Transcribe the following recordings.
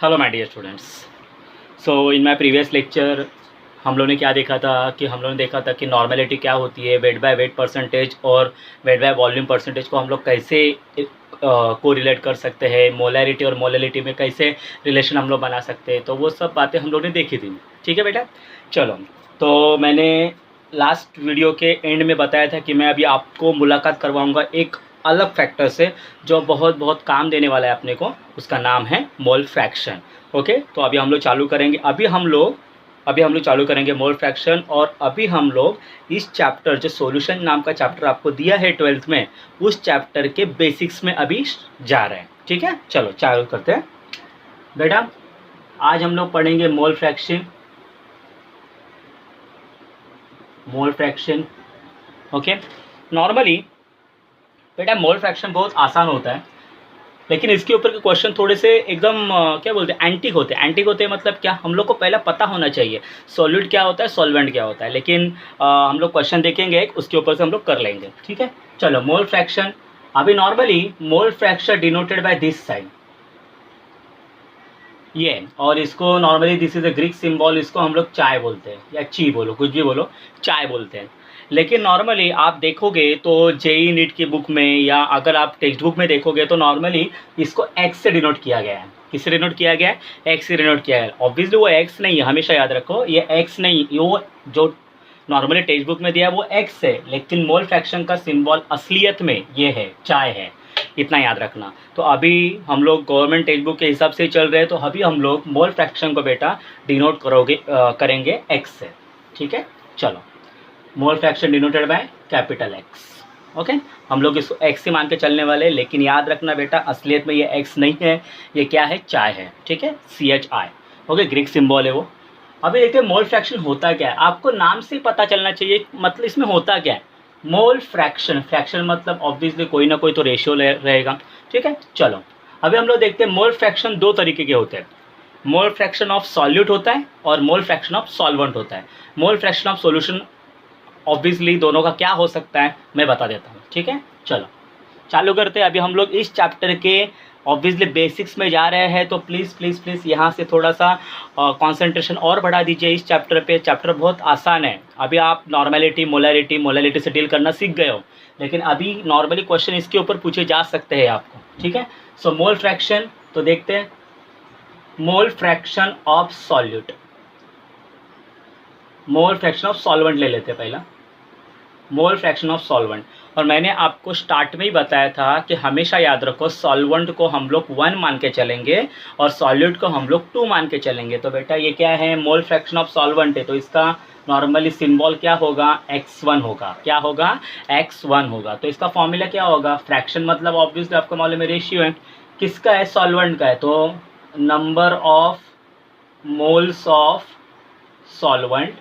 Hello my dear students. So in my previous lecture हम लोगों ने क्या देखा था कि हम लोगों ने देखा था कि नॉर्मेलिटी क्या होती है, वेट बाय वेट परसेंटेज और वेट बाय वॉल्यूम परसेंटेज को हम लोग कैसे कोरिलेट कर सकते हैं, मोलैरिटी और मोलैलिटी में कैसे रिलेशन हम लोग बना सकते हैं। तो वो सब बातें हम लोग ने देखी थी। ठीक है बेटा, चलो। तो मैंने लास्ट वीडियो के एंड में बताया था कि मैं अभी आपको मुलाकात करवाऊँगा एक अलग फैक्टर से जो बहुत बहुत काम देने वाला है अपने को। उसका नाम है मोल फ्रैक्शन। ओके, तो अभी हम लोग चालू करेंगे। अभी हम लोग चालू करेंगे मोल फ्रैक्शन। और अभी हम लोग इस चैप्टर जो सॉल्यूशन नाम का चैप्टर आपको दिया है 12th में, उस चैप्टर के बेसिक्स में अभी जा रहे हैं। ठीक है, चलो चालू करते हैं बेटा। आज हम लोग पढ़ेंगे मोल फ्रैक्शन। ओके, नॉर्मली बेटा मोल फ्रैक्शन बहुत आसान होता है, लेकिन इसके ऊपर के क्वेश्चन थोड़े से एकदम क्या बोलते हैं, एंटिक होते हैं। एंटिक होते हैं मतलब क्या, हम लोग को पहले पता होना चाहिए सॉल्यूट क्या होता है, सॉल्वेंट क्या होता है। लेकिन हम लोग क्वेश्चन देखेंगे एक, उसके ऊपर से हम लोग कर लेंगे। ठीक है, चलो मोल फ्रैक्शन। अभी normally mole fraction denoted by this sign, ये, और इसको normally this is a Greek symbol, इसको हम लोग चाय बोलते हैं या ची बोलो, कुछ भी बोलो, चाय बोलते हैं। लेकिन नॉर्मली आप देखोगे तो जेई नीट की बुक में या अगर आप टेक्स्ट बुक में देखोगे तो नॉर्मली इसको एक्स से डिनोट किया गया है। किससे डिनोट किया गया है? एक्स से डिनोट किया है। ऑब्वियसली वो एक्स नहीं है, हमेशा याद रखो, ये एक्स नहीं, वो जो नॉर्मली टेक्स्ट बुक में दिया है वो एक्स है, लेकिन मोल फ्रैक्शन का सिंबल असलियत में ये है, चाय है। इतना याद रखना। तो अभी हम लोग गवर्नमेंट टेक्स्ट बुक के हिसाब से चल रहे हैं, तो अभी हम लोग मोल फ्रैक्शन को बेटा डिनोट करेंगे एक्स से। ठीक है, चलो। Mole fraction denoted by capital x. Okay, हम लोग इसको एक्स से मान के चलने वाले हैं, लेकिन याद रखना बेटा असलियत में ये एक्स नहीं है, ये क्या है, चाय है। ठीक है, CHI। ओके, ग्रीक सिंबल है वो। अभी देखते हैं मोल फ्रैक्शन होता क्या है। आपको नाम से पता चलना चाहिए मतलब इसमें होता क्या है। मोल फ्रैक्शन, फ्रैक्शन मतलब ऑब्वियसली कोई ना कोई तो रेशियो रहेगा। ठीक है, चलो। अभी हम लोग देखते हैं मोल फ्रैक्शन दो तरीके के होते हैं। मोल फ्रैक्शन ऑफ सॉल्यूट होता है और मोल फ्रैक्शन ऑफ सॉल्वेंट होता है। मोल फ्रैक्शन ऑफ सॉल्यूशन ऑब्वियसली दोनों का क्या हो सकता है मैं बता देता हूँ। ठीक है, चलो चालू करते हैं। अभी हम लोग इस चैप्टर के ऑब्वियसली बेसिक्स में जा रहे हैं, तो प्लीज़ प्लीज़ प्लीज़ यहाँ से थोड़ा सा कंसंट्रेशन और बढ़ा दीजिए इस चैप्टर पे। चैप्टर बहुत आसान है। अभी आप नॉर्मेलिटी मोलैरिटी से डील करना सीख गए हो, लेकिन अभी नॉर्मली क्वेश्चन इसके ऊपर पूछे जा सकते हैं आपको। ठीक है, सो मोल फ्रैक्शन तो देखते हैं। मोल fraction of solute, mole fraction of solvent ले लेते हैं पहला। मोल फ्रैक्शन ऑफ सॉल्वेंट, और मैंने आपको स्टार्ट में ही बताया था कि हमेशा याद रखो सॉल्वेंट को हम लोग 1 मान के चलेंगे और सॉल्यूट को हम लोग 2 मान के चलेंगे। तो बेटा ये क्या है, मोल फ्रैक्शन ऑफ सॉल्वेंट है, तो इसका नॉर्मली सिंबल क्या होगा, x1 होगा। क्या होगा, x1 होगा। तो इसका फॉर्मूला क्या होगा, फ्रैक्शन मतलब ऑब्वियसली आपको मालूम है रेशियो है। किसका है, सॉल्वेंट का है, तो number of moles of solvent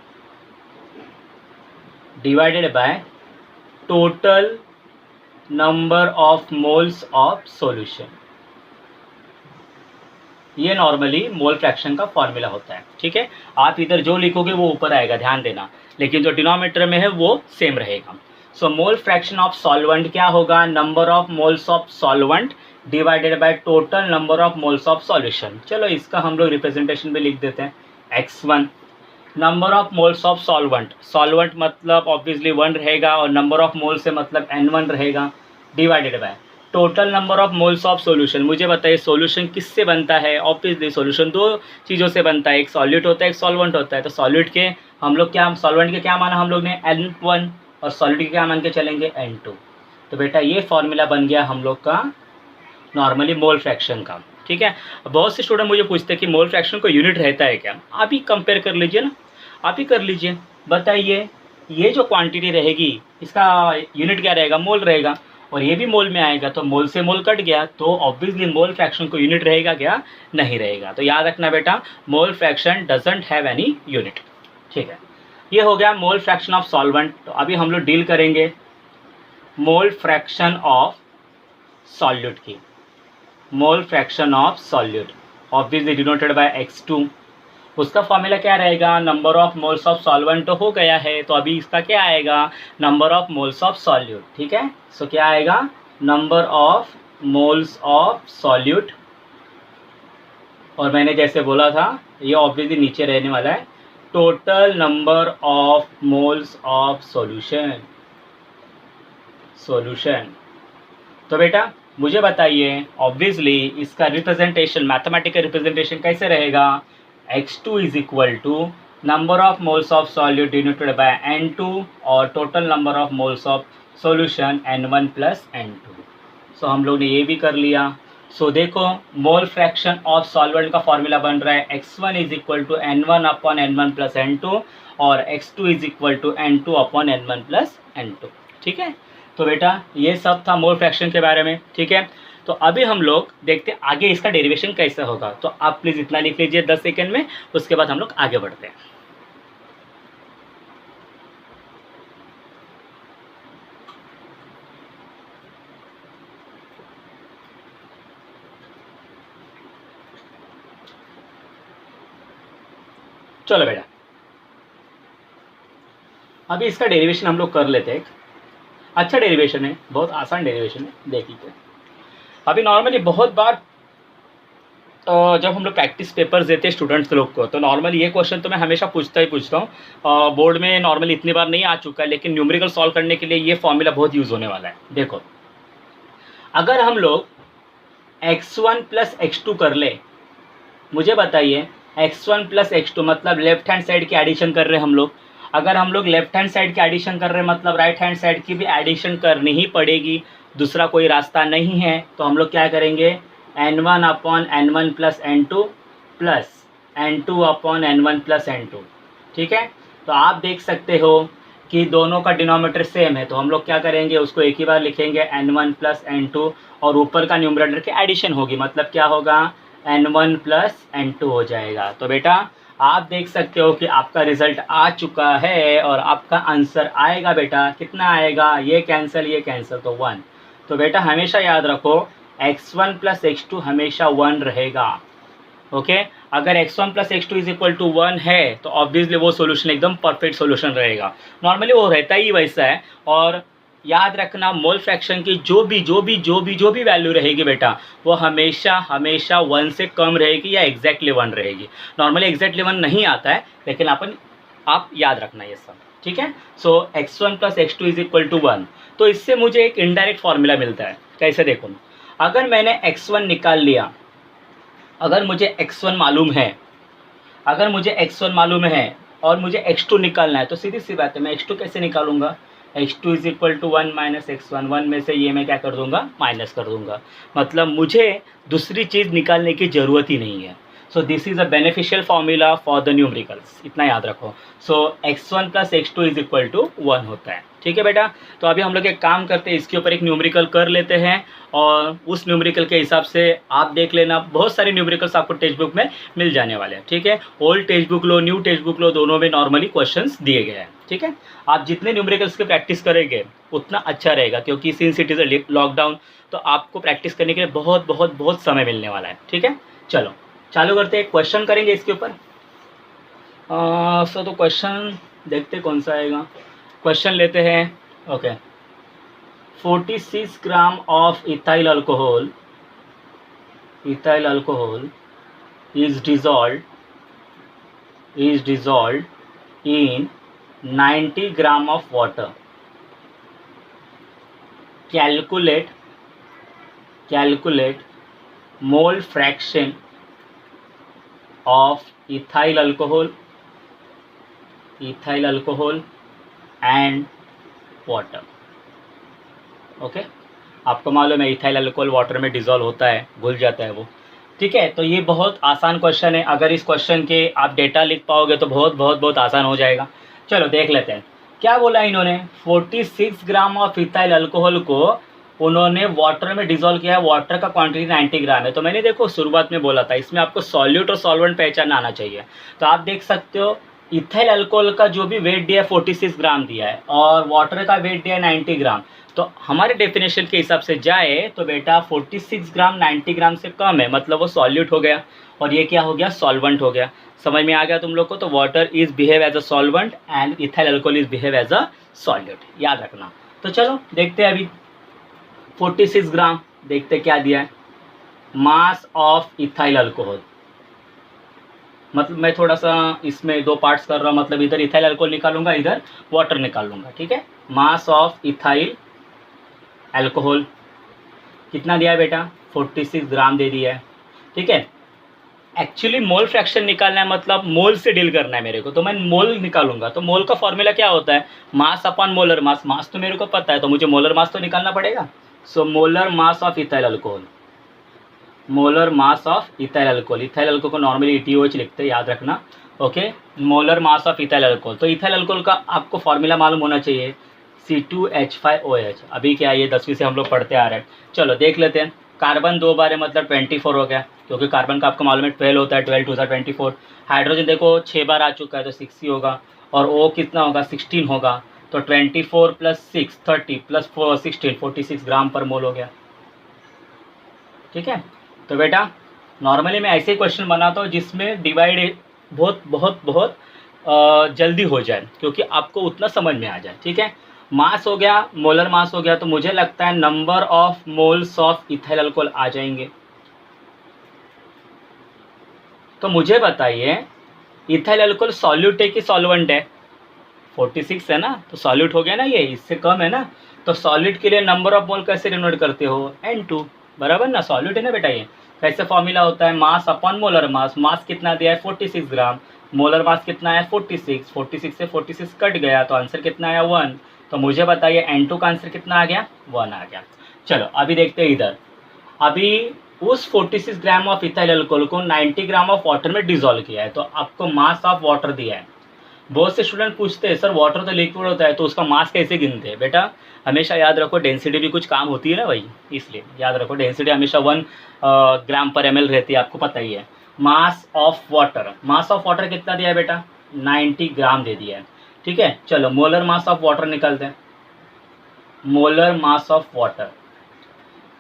divided by total number of moles of solution. ये नॉर्मली मोल फ्रैक्शन का फॉर्मूला होता है। ठीक है, आप इधर जो लिखोगे वो ऊपर आएगा, ध्यान देना, लेकिन जो डिनोमिनेटर में है वो सेम रहेगा। सो मोल फ्रैक्शन ऑफ सॉल्वेंट क्या होगा, number of moles of solvent divided by total number of moles of solution. चलो इसका हम लोग रिप्रेजेंटेशन में लिख देते हैं, x1। Number of moles of solvent, solvent मतलब ऑब्वियसली 1 रहेगा और नंबर ऑफ मोल से मतलब n1 रहेगा, divided by total number of moles of solution. मुझे बताइए सॉल्यूशन किससे बनता है, ऑब्वियसली सॉल्यूशन दो चीज़ों से बनता है, एक सॉल्यूट होता है, एक सॉल्वेंट होता है। तो सॉल्यूट के हम लोग क्या, सॉल्वेंट के क्या माना हम लोग ने, n1, और सॉल्यूट के क्या मान के चलेंगे, n2। तो बेटा ये फॉर्मूला बन गया हम लोग का नॉर्मली मोल फ्रैक्शन का। ठीक है, बहुत से स्टूडेंट मुझे पूछते हैं कि मोल फ्रैक्शन को यूनिट रहता है क्या। आप ही कंपेयर कर लीजिए ना, आप ही कर लीजिए, बताइए ये जो क्वांटिटी रहेगी इसका यूनिट क्या रहेगा, मोल रहेगा, और ये भी मोल में आएगा, तो मोल से मोल कट गया, तो ऑब्वियसली मोल फ्रैक्शन को यूनिट रहेगा क्या, नहीं रहेगा। तो याद रखना बेटा mole fraction doesn't have any unit. ठीक है, ये हो गया मोल फ्रैक्शन ऑफ सॉल्वेंट। तो अभी हम लोग डील करेंगे मोल फ्रैक्शन ऑफ सॉल्यूट की। मोल fraction of solute obviously denoted by x2। उसका फॉर्मूला क्या रहेगा, number of moles of solvent तो हो गया है, तो अभी इसका क्या आएगा, number of moles of solute. ठीक है, सो क्या आएगा, number of moles of solute और मैंने जैसे बोला था ये ऑब्वियसली नीचे रहने वाला है, total number of moles of solution. तो बेटा मुझे बताइए ऑब्वियसली इसका रिप्रेजेंटेशन, मैथमेटिकल रिप्रेजेंटेशन कैसे रहेगा, x2 is equal to number of moles of solute denoted by n2 और total number of moles of solution n1 plus n2। So हम लोग ने ये भी कर लिया। सो देखो मोल फ्रैक्शन ऑफ सॉल्वेंट का फॉर्मूला बन रहा है x1 is equal to n1 upon n1 plus n2 और x2 is equal to n2 upon n1 plus n2। ठीक है, तो बेटा ये सब था मोल फ्रैक्शन के बारे में। ठीक है, तो अभी हम लोग देखते हैं आगे इसका डेरिवेशन कैसे होगा। तो आप प्लीज़ इतना लिख लीजिए 10 सेकेंड में, उसके बाद हम लोग आगे बढ़ते हैं। चलो बेटा अभी इसका डेरिवेशन हम लोग कर लेते हैं। अच्छा डेरिवेशन है, बहुत आसान डेरिवेशन है, देख लीजिए। अभी नॉर्मली बहुत बार जब हम लोग प्रैक्टिस पेपर्स देते हैं स्टूडेंट्स लोग को, तो नॉर्मली ये क्वेश्चन तो मैं हमेशा पूछता हूँ। बोर्ड में नॉर्मली इतनी बार नहीं आ चुका है, लेकिन न्यूमेरिकल सॉल्व करने के लिए ये फॉर्मूला बहुत यूज़ होने वाला है। देखो अगर हम लोग x1 प्लस x2 कर ले, मुझे बताइए x1 प्लस x2 मतलब लेफ्ट हैंड साइड की एडिशन कर रहे हैं हम लोग। अगर हम लोग लेफ्ट हैंड साइड की एडिशन कर रहे हैं मतलब राइट हैंड साइड की भी एडिशन करनी ही पड़ेगी, दूसरा कोई रास्ता नहीं है। तो हम लोग क्या करेंगे, n1 upon n1 plus n2 plus n2 upon n1 plus n2। ठीक है, तो आप देख सकते हो कि दोनों का डिनोमिनेटर सेम है, तो हम लोग क्या करेंगे उसको एक ही बार लिखेंगे n1 प्लस n2 और ऊपर का न्यूमरेटर की एडिशन होगी, मतलब क्या होगा n1 प्लस n2 हो जाएगा। तो बेटा आप देख सकते हो कि आपका रिजल्ट आ चुका है और आपका आंसर आएगा बेटा, कितना आएगा, ये कैंसिल तो 1। तो बेटा हमेशा याद रखो x1 प्लस x2 हमेशा 1 रहेगा। ओके, अगर x1 plus x2 is equal to 1 है तो ऑब्वियसली वो सोल्यूशन एकदम परफेक्ट सोल्यूशन रहेगा। नॉर्मली वो रहता ही वैसा है। और याद रखना मोल फ्रैक्शन की जो भी वैल्यू रहेगी बेटा वो हमेशा 1 से कम रहेगी या एग्जैक्टली 1 रहेगी। नॉर्मली एग्जैक्टली 1 नहीं आता है, लेकिन आप याद रखना ये सब। ठीक है, so x1 plus x2 is equal to 1। तो इससे मुझे एक इनडायरेक्ट फार्मूला मिलता है। कैसे देखो, अगर मैंने x1 निकाल लिया, अगर मुझे x1 मालूम है और मुझे x2 निकालना है, तो सीधी सी बात है मैं x2 कैसे निकालूंगा, x2 is equal to 1 minus x1, 1 में से ये मैं क्या कर दूंगा, माइनस कर दूंगा। मतलब मुझे दूसरी चीज़ निकालने की ज़रूरत ही नहीं है। So this is a beneficial formula for the numericals, इतना याद रखो। So x1 plus x2 is equal to 1 होता है। ठीक है बेटा, तो अभी हम लोग एक काम करते हैं, इसके ऊपर एक न्यूमेरिकल कर लेते हैं और उस न्यूमेरिकल के हिसाब से आप देख लेना। बहुत सारे न्यूमेरिकल्स आपको टेक्स्ट बुक में मिल जाने वाले हैं। ठीक है, ओल्ड टेक्स्ट बुक लो, न्यू टेक्स्ट बुक लो, दोनों में नॉर्मली क्वेश्चंस दिए गए हैं। ठीक है, आप जितने न्यूमेरिकल्स की प्रैक्टिस करेंगे उतना अच्छा रहेगा, क्योंकि since it is a lockdown तो आपको प्रैक्टिस करने के लिए बहुत समय मिलने वाला है। ठीक है, चलो चालू करते हैं, क्वेश्चन करेंगे इसके ऊपर। तो क्वेश्चन देखते कौन सा आएगा। क्वेश्चन लेते हैं। Okay, 46 gram of ethyl alcohol is dissolved in 90 gram of water. Calculate mole fraction of ethyl alcohol and water. Okay, आपको मालूम है इथाइल अल्कोहल वाटर में डिज़ोल्व होता है, घुल जाता है वो। ठीक है, तो ये बहुत आसान क्वेश्चन है। अगर इस क्वेश्चन के आप डेटा लिख पाओगे तो बहुत आसान हो जाएगा। चलो देख लेते हैं क्या बोला इन्होंने। 46 ग्राम ऑफ इथाइल अल्कोहल को उन्होंने वाटर में डिज़ोल्व किया है। वाटर का क्वांटिटी 90 ग्राम है। तो मैंने देखो शुरुआत में बोला था इसमें आपको सॉल्यूट और सॉल्वेंट पहचान आना चाहिए। तो आप देख सकते हो इथाइल अल्कोहल का जो भी वेट दिया है 46 ग्राम दिया है और वाटर का वेट दिया है 90 ग्राम। तो हमारे डेफिनेशन के हिसाब से जाए तो बेटा 46 ग्राम 90 ग्राम से कम है, मतलब वो सॉल्यूट हो गया और ये क्या हो गया, सॉल्वेंट हो गया। समझ में आ गया तुम लोग को। तो water is behave as a solvent and ethyl alcohol is behave as a solute, याद रखना। तो चलो देखते हैं अभी 46 ग्राम, देखते क्या दिया है। मास ऑफ इथाइल अल्कोहल, मतलब मैं थोड़ा सा इसमें दो पार्ट्स कर रहा हूँ, मतलब इधर इथाइल अल्कोहल निकालूंगा, इधर वाटर निकालूंगा, ठीक है। मास ऑफ इथाइल अल्कोहल कितना दिया है बेटा, 46 ग्राम दे दिया है, ठीक है। एक्चुअली मोल फ्रैक्शन निकालना है, मतलब मोल से डील करना है मेरे को, तो मैं मोल निकालूंगा। तो मोल का फॉर्मूला क्या होता है, मास अपॉन मोलर मास। मास तो मेरे को पता है, तो मुझे मोलर मास तो निकालना पड़ेगा। So molar mass of ethyl alcohol, molar mass of ethyl alcohol, ethyl alcohol को नॉर्मली ETOH लिखते हैं, याद रखना, okay. Molar mass of ethyl alcohol, तो इथाइल अल्कोहल का आपको फॉर्मूला मालूम होना चाहिए, C2H5OH। अभी क्या है, ये 10वीं से हम लोग पढ़ते आ रहे हैं। चलो देख लेते हैं। कार्बन 2 बार है, मतलब 24 हो गया, क्योंकि कार्बन का आपको मालूम है 12 होता है, 12 2 24। हाइड्रोजन देखो 6 बार आ चुका है, तो 6 ही होगा। और O कितना होगा, 16 होगा। तो 24 + 6 30 + 4 16 46 ग्राम पर मोल हो गया, ठीक है। तो बेटा नॉर्मली मैं ऐसे क्वेश्चन बनाता हूँ जिसमें डिवाइड बहुत बहुत बहुत जल्दी हो जाए, क्योंकि आपको उतना समझ में आ जाए, ठीक है। मास हो गया, मोलर मास हो गया, तो मुझे लगता है number of moles of ethyl alcohol आ जाएंगे। तो मुझे बताइए इथाइल अल्कोहल सॉल्यूट है कि सॉल्वेंट है, 46 है ना, तो सॉल्यूट हो गया ना, ये इससे कम है ना। तो सॉल्यूट के लिए नंबर ऑफ मोल कैसे डिनोट करते हो, N2, बराबर ना, सॉल्यूट है ना बेटा। ये कैसे फॉर्मूला होता है, मास अपॉन मोलर मास। मास कितना दिया है, 46 ग्राम। मोलर मास कितना है, 46। 46 से 46 कट गया, तो आंसर कितना आया, 1। तो मुझे बताइए N2 का आंसर कितना आ गया, 1 आ गया। चलो अभी देखते हैं इधर। अभी उस 46 ग्राम ऑफ इथाइल अल्कोहल को 90 ग्राम ऑफ वाटर में डिजोल्व किया है, तो आपको मास ऑफ वाटर दिया है। बहुत से स्टूडेंट पूछते हैं सर वाटर तो लिक्विड होता है, तो उसका मास कैसे गिनते हैं। बेटा हमेशा याद रखो, डेंसिटी भी कुछ काम होती है ना भाई, इसलिए याद रखो डेंसिटी हमेशा 1 ग्राम पर ml रहती है, आपको पता ही है। Mass of water, mass of water कितना दिया है बेटा, 90 ग्राम दे दिया है, ठीक है। चलो मोलर मास ऑफ वाटर निकालते हैं। मोलर मास ऑफ वाटर,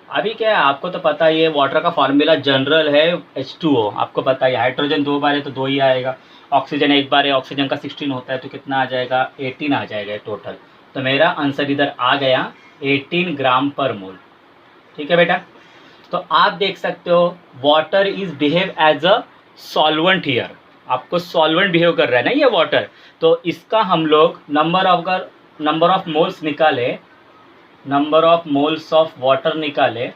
अभी क्या है आपको तो पता ही है, वाटर का फॉर्मूला जनरल है H2O, आपको पता ही है। हाइड्रोजन 2 बार है तो 2 ही आएगा, ऑक्सीजन 1 बार है, ऑक्सीजन का 16 होता है, तो कितना आ जाएगा, 18 आ जाएगा टोटल। तो मेरा आंसर इधर आ गया 18 ग्राम पर मोल, ठीक है बेटा। तो आप देख सकते हो water is behave as a solvent here, आपको सॉल्वेंट बिहेव कर रहा है ना ये वाटर। तो इसका हम लोग नंबर ऑफ मोल्स निकाले, number of moles of water निकाले,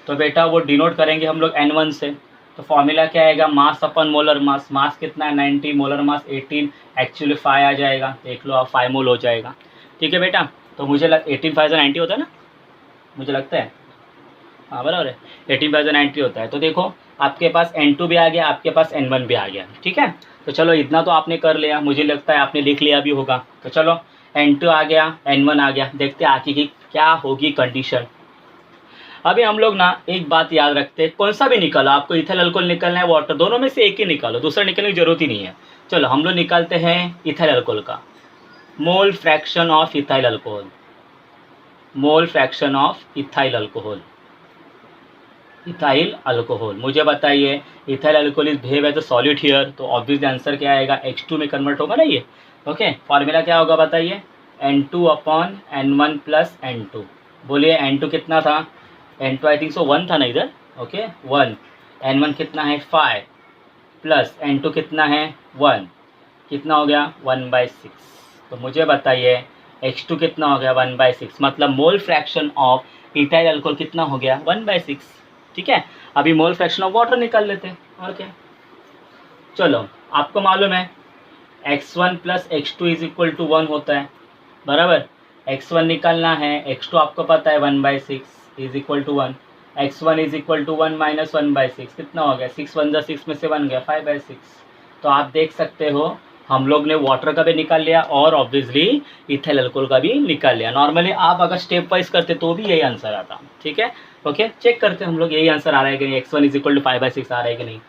तो बेटा वो डिनोट करेंगे हम लोग N1 से। तो फॉर्मूला क्या आएगा, मास अपन मोलर मास। मास कितना है, 90, मोलर मास 18, एक्चुअली 5 आ जाएगा, देख लो आप 5 मोल हो जाएगा, ठीक है बेटा। तो मुझे 18 5 90 होता है ना, मुझे लगता है, हाँ बराबर है, 18 5 90 होता है। तो देखो आपके पास N2 भी आ गया, आपके पास N1 भी आ गया, ठीक है। तो चलो इतना तो आपने कर लिया, मुझे लगता है आपने लिख लिया भी होगा। तो चलो N2 आ गया, N1 आ गया, देखते हैं आगे की क्या होगी कंडीशन। अभी हम लोग ना एक बात याद रखते हैं, कौन सा भी निकालो, आपको इथाइल अल्कोहल निकलना है, वाटर, दोनों में से एक ही निकालो, दूसरा निकलने की जरूरत ही नहीं है। चलो हम लोग निकालते हैं इथाइल अल्कोहल का mole fraction of ethyl alcohol, mole fraction of ethyl alcohol. Ethyl alcohol मुझे बताइए, ethyl alcohol is behave as a solid here, तो ऑब्वियसली आंसर क्या आएगा, H2 में कन्वर्ट होगा ना ये, ओके। फॉर्मूला क्या होगा बताइए, N2 upon N1 plus N2। बोलिए N2 कितना था, N2 आई थिंक सो 1 था ना इधर, ओके 1। N1 कितना है 5 प्लस N2 कितना है 1, कितना हो गया 1/6। तो मुझे बताइए H2 कितना हो गया 1/6, मतलब मोल फ्रैक्शन ऑफ इथाइल अल्कोहल कितना हो गया 1/6, ठीक है। अभी मोल फ्रैक्शन ऑफ वाटर निकाल लेते हैं, और क्या। चलो आपको मालूम है x1 plus x2 is equal to 1 होता है, बराबर। x1 निकालना है, x2 आपको पता है 1/6 is equal to 1, x1 is equal to 1 minus 1/6, कितना हो गया 6 1 जा 6 में से 1 गया 5/6। तो आप देख सकते हो हम लोग ने वाटर का भी निकाल लिया और ऑब्वियसली इथाइल अल्कोहल का भी निकाल लिया। नॉर्मली आप अगर स्टेप वाइज करते तो भी यही आंसर आता, ठीक है, ओके। चेक करते हैं हम लोग यही आंसर आ रहा है कि नहीं, x1 इज इक्वल टू 5/6 आ रहा है कि नहीं।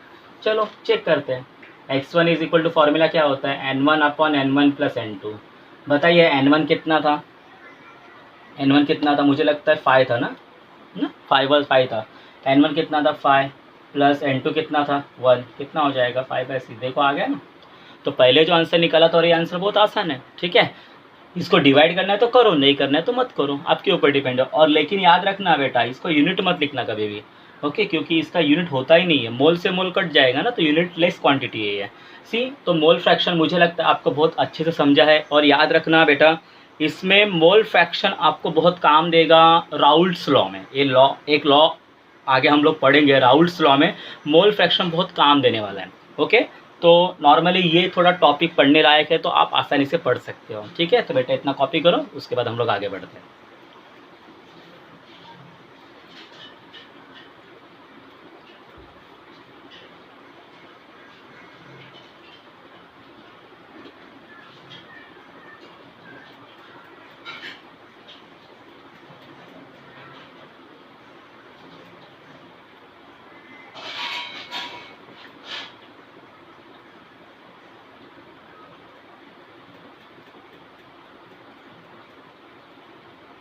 चलो चेक करते हैं। x1 is equal to formula क्या होता है, N1 upon N1 plus N2। बताइए N1 कितना था, N1 कितना था, मुझे लगता है 5 था ना, 5 था। N1 कितना था 5 प्लस N2 कितना था 1, कितना हो जाएगा 5/6, देखो आ गया ना। तो पहले जो आंसर निकाला था और ये आंसर बहुत आसान है, ठीक है। इसको डिवाइड करना है तो करो, नहीं करना है तो मत करो, आपके ऊपर डिपेंड है। और लेकिन याद रखना बेटा, इसको यूनिट मत लिखना कभी भी, ओके, क्योंकि इसका यूनिट होता ही नहीं है, मोल से मोल कट जाएगा ना, तो यूनिट लेस क्वांटिटी है ये। सी, तो मोल फ्रैक्शन मुझे लगता है आपको बहुत अच्छे से समझा है। और याद रखना बेटा, इसमें मोल फ्रैक्शन आपको बहुत काम देगा राउल्ट्स लॉ में। ये लॉ, एक लॉ आगे हम लोग पढ़ेंगे, राउल्ट्स लॉ में मोल फ्रैक्शन बहुत काम देने वाला है। ओके, तो नॉर्मली ये थोड़ा टॉपिक पढ़ने लायक है, तो आप आसानी से पढ़ सकते हो। ठीक है, तो बेटा इतना कॉपी करो, उसके बाद हम लोग आगे बढ़ते हैं।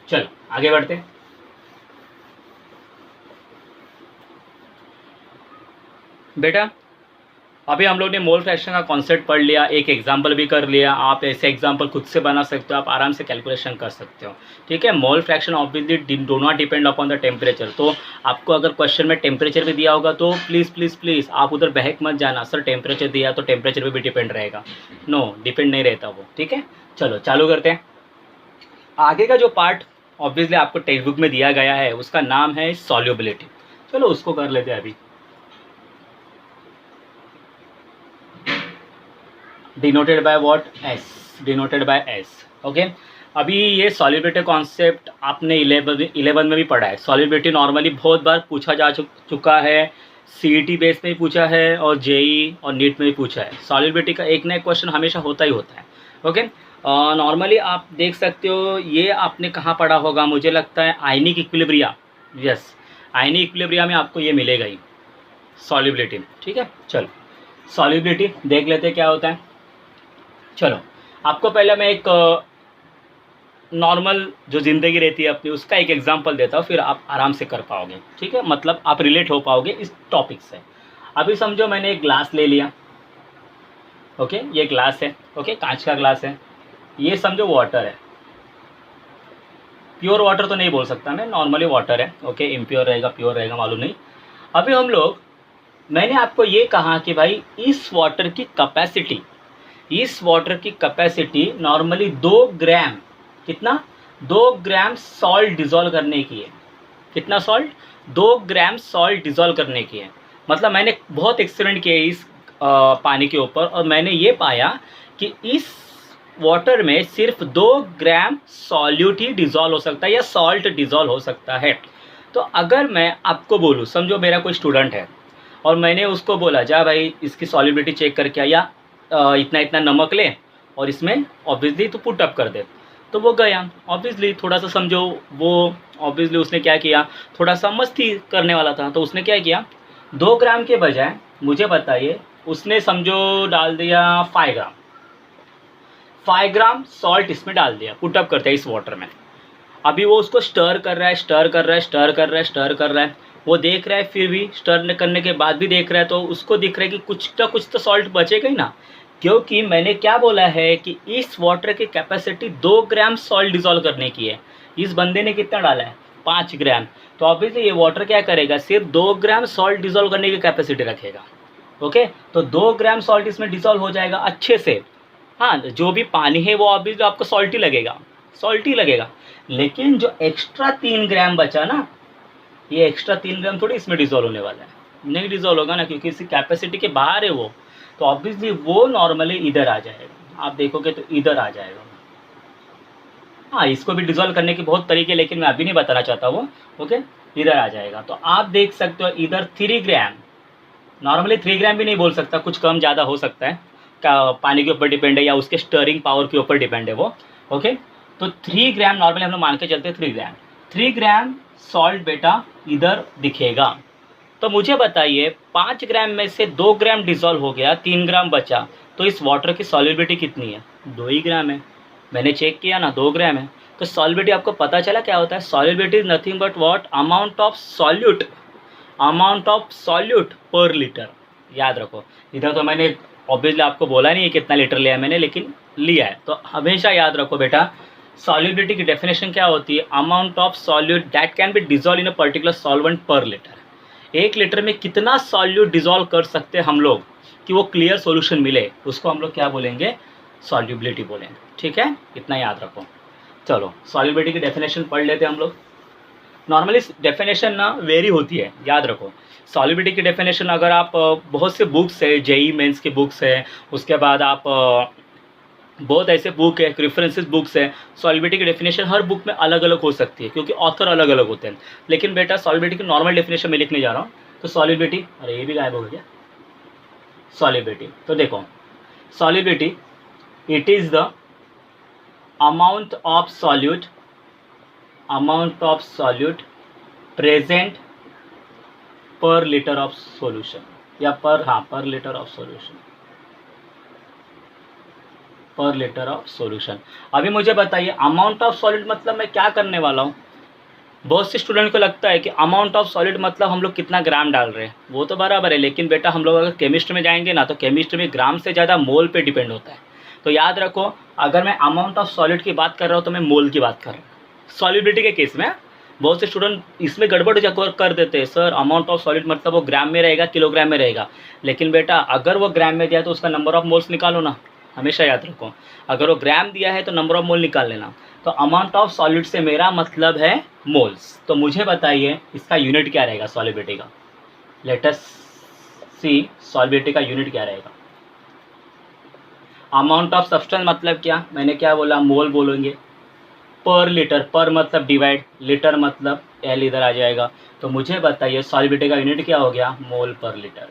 चलो आगे बढ़ते हैं। बेटा अभी हम लोग ने मोल फ्रैक्शन का कॉन्सेप्ट पढ़ लिया, एक एग्जांपल भी कर लिया। आप ऐसे एग्जांपल खुद से बना सकते हो, आप आराम से कैलकुलेशन कर सकते हो। ठीक है, mole fraction obviously do not depend upon the temperature. तो आपको अगर क्वेश्चन में टेम्परेचर भी दिया होगा तो प्लीज़ प्लीज़ प्लीज़ आप उधर बहक मत जाना, सर टेम्परेचर दिया तो टेम्परेचर पे भी डिपेंड रहेगा। नो, डिपेंड नहीं रहता वो। ठीक है, चलो चालू करते हैं। आगे का जो पार्ट ऑब्वियसली आपको टेक्स्ट बुक में दिया गया है, उसका नाम है सॉल्युबिलिटी। चलो उसको कर लेते हैं अभी। Denoted by what? S, denoted by S. Okay, अभी ये सॉल्युबिलिटी कॉन्सेप्ट आपने 11 में भी पढ़ा है। सॉल्युबिलिटी नॉर्मली बहुत बार पूछा जा चुका है, सीईटी बेस में भी पूछा है और जेई और नीट में भी पूछा है। सॉल्युबिलिटी का एक ना एक क्वेश्चन हमेशा होता ही होता है। ओके, नॉर्मली आप देख सकते हो, ये आपने कहाँ पढ़ा होगा, मुझे लगता है आयनिक इक्विलिब्रिया। यस, आयनिक इक्विलिब्रिया में आपको ये मिलेगा ही, सॉल्युबिलिटी। ठीक है, चलो सॉल्युबिलिटी देख लेते हैं क्या होता है। चलो आपको पहले मैं एक नॉर्मल जो ज़िंदगी रहती है अपनी, उसका एक एग्जांपल देता हूँ, फिर आप आराम से कर पाओगे। ठीक है, मतलब आप रिलेट हो पाओगे इस टॉपिक से। अभी समझो मैंने एक ग्लास ले लिया। ओके, ये ग्लास है। ओके, कांच का ग्लास है। ये समझो वाटर है। प्योर वाटर तो नहीं बोल सकता मैं, नॉर्मली वाटर है। ओके, इम्प्योर रहेगा प्योर रहेगा मालूम नहीं। अभी हम लोग, मैंने आपको ये कहा कि भाई इस वाटर की कैपेसिटी, इस वाटर की कैपेसिटी नॉर्मली 2 ग्राम, कितना, 2 ग्राम सॉल्ट डिज़ोल्व करने की है। कितना सॉल्ट? 2 ग्राम सॉल्ट डिज़ोल्व करने की है। मतलब मैंने बहुत एक्सपेरिमेंट किए इस पानी के ऊपर, और मैंने ये पाया कि इस वाटर में सिर्फ 2 ग्राम सॉल्यूट ही डिज़ोल्व हो सकता है, या सॉल्ट डिज़ोल्व हो सकता है। तो अगर मैं आपको बोलूँ, समझो मेरा कोई स्टूडेंट है और मैंने उसको बोला जा भाई इसकी सॉल्युबिलिटी चेक करके या इतना इतना नमक ले और इसमें ऑब्वियसली तो पुट अप कर दे, तो वो गया। ऑब्वियसली थोड़ा सा समझो, वो ऑब्वियसली उसने क्या किया, थोड़ा सा मस्ती करने वाला था, तो उसने क्या किया, 2 ग्राम के बजाय मुझे बताइए उसने समझो डाल दिया 5 ग्राम, 5 ग्राम सॉल्ट इसमें डाल दिया, पुट अप करते हैं इस वाटर में। अभी वो उसको स्टर कर रहा है, स्टर कर रहा है, स्टर कर रहा है, स्टर कर रहा है। वो देख रहा है, फिर भी स्टर करने के बाद भी देख रहा है, तो उसको दिख रहा है कि कुछ तो सॉल्ट बचेगा ही ना, क्योंकि मैंने क्या बोला है कि इस वाटर की कैपेसिटी 2 ग्राम सॉल्ट डिज़ोल्व करने की है। इस बंदे ने कितना डाला है? 5 ग्राम। तो ऑब्वियसली ये वाटर क्या करेगा, सिर्फ 2 ग्राम सॉल्ट डिज़ोल्व करने की कैपेसिटी रखेगा। ओके, तो 2 ग्राम सॉल्ट इसमें डिज़ोल्व हो जाएगा अच्छे से। हाँ, जो भी पानी है वो ऑब्वियसली आपको सॉल्टी लगेगा, सॉल्टी लगेगा। लेकिन जो एक्स्ट्रा 3 ग्राम बचा ना, ये एक्स्ट्रा 3 ग्राम थोड़ी इसमें डिज़ोल्व होने वाला है, नहीं डिज़ोल्व होगा ना, क्योंकि इसकी कैपेसिटी के बाहर है वो। तो ऑब्वियसली वो नॉर्मली इधर आ जाएगा, आप देखोगे तो इधर आ जाएगा। हाँ, इसको भी डिज़ोल्व करने के बहुत तरीके, लेकिन मैं अभी नहीं बताना चाहता वो। ओके, इधर आ जाएगा। तो आप देख सकते हो इधर 3 ग्राम, नॉर्मली 3 ग्राम भी नहीं बोल सकता, कुछ कम ज़्यादा हो सकता है, का पानी के ऊपर डिपेंड है या उसके स्टरिंग पावर के ऊपर डिपेंड है वो। ओके, तो 3 ग्राम नॉर्मली हम लोग मान के चलते हैं, 3 ग्राम सॉल्ट बेटा इधर दिखेगा। तो मुझे बताइए 5 ग्राम में से 2 ग्राम डिज़ोल्व हो गया, 3 ग्राम बचा, तो इस वाटर की सॉल्युबिलिटी कितनी है? 2 ही ग्राम है। मैंने चेक किया ना, 2 ग्राम है। तो सॉल्युबिलिटी आपको पता चला क्या होता है? Solubility is nothing but what? Amount of solute, amount of solute पर लीटर। याद रखो, इधर तो मैंने ऑब्वियसली आपको बोला नहीं है कितना लीटर लिया है मैंने, लेकिन लिया है। तो हमेशा याद रखो बेटा, सॉल्युबिलिटी की डेफिनेशन क्या होती है? Amount of solute that can be dissolve in a particular solvent पर लीटर। 1 लीटर में कितना सॉल्यूट डिज़ोल्व कर सकते हैं हम लोग कि वो क्लियर सॉल्यूशन मिले, उसको हम लोग क्या बोलेंगे, सॉल्युबिलिटी बोलेंगे। ठीक है, इतना याद रखो। चलो सॉल्युबिलिटी की डेफिनेशन पढ़ लेते हैं हम लोग। नॉर्मली डेफिनेशन ना वेरी होती है, याद रखो। सॉल्युबिलिटी की डेफिनेशन अगर आप बहुत से बुक्स है, जेई मेंस के बुक्स है, उसके बाद आप बहुत ऐसे बुक है, रेफरेंसेस बुक्स है, सॉल्युबिलिटी की डेफिनेशन हर बुक में अलग अलग हो सकती है क्योंकि ऑथर अलग अलग होते हैं। लेकिन बेटा सॉल्युबिलिटी की नॉर्मल डेफिनेशन मैं लिखने जा रहा हूँ। तो सॉल्युबिलिटी, अरे ये भी गायब हो गया। सॉल्युबिलिटी तो देखो, solubility it is the amount of solute present पर लीटर ऑफ सॉल्यूशन, या पर लीटर ऑफ सॉल्यूशन, पर लीटर ऑफ सॉल्यूशन। अभी मुझे बताइए अमाउंट ऑफ सॉलिड मतलब मैं क्या करने वाला हूँ। बहुत से स्टूडेंट को लगता है कि अमाउंट ऑफ सॉलिड मतलब हम लोग कितना ग्राम डाल रहे हैं, वो तो बराबर है, लेकिन बेटा हम लोग अगर केमिस्ट्री में जाएंगे ना तो केमिस्ट्री में ग्राम से ज़्यादा मोल पे डिपेंड होता है। तो याद रखो, अगर मैं अमाउंट ऑफ सॉलिड की बात कर रहा हूँ तो मैं मोल की बात कर रहा हूँ। सॉल्युबिलिटी के केस में बहुत से स्टूडेंट इसमें गड़बड़ कर देते हैं, सर अमाउंट ऑफ सॉलिड मतलब वो ग्राम में रहेगा, किलोग्राम में रहेगा। लेकिन बेटा अगर वो ग्राम में दिया तो उसका नंबर ऑफ मोल्स निकालो ना, हमेशा याद रखो। अगर वो ग्राम दिया है तो नंबर ऑफ मोल निकाल लेना। तो अमाउंट ऑफ सॉलिड से मेरा मतलब है मोल्स। तो मुझे बताइए इसका यूनिट क्या रहेगा सॉल्युबिलिटी का। लेट अस सी सॉल्युबिलिटी का यूनिट क्या रहेगा। अमाउंट ऑफ सब्सटेंस मतलब क्या, मैंने क्या बोला, मोल बोलेंगे। पर लीटर, पर मतलब डिवाइड, लीटर मतलब एल इधर आ जाएगा। तो मुझे बताइए सॉल्युबिलिटी का यूनिट क्या हो गया, मोल पर लीटर।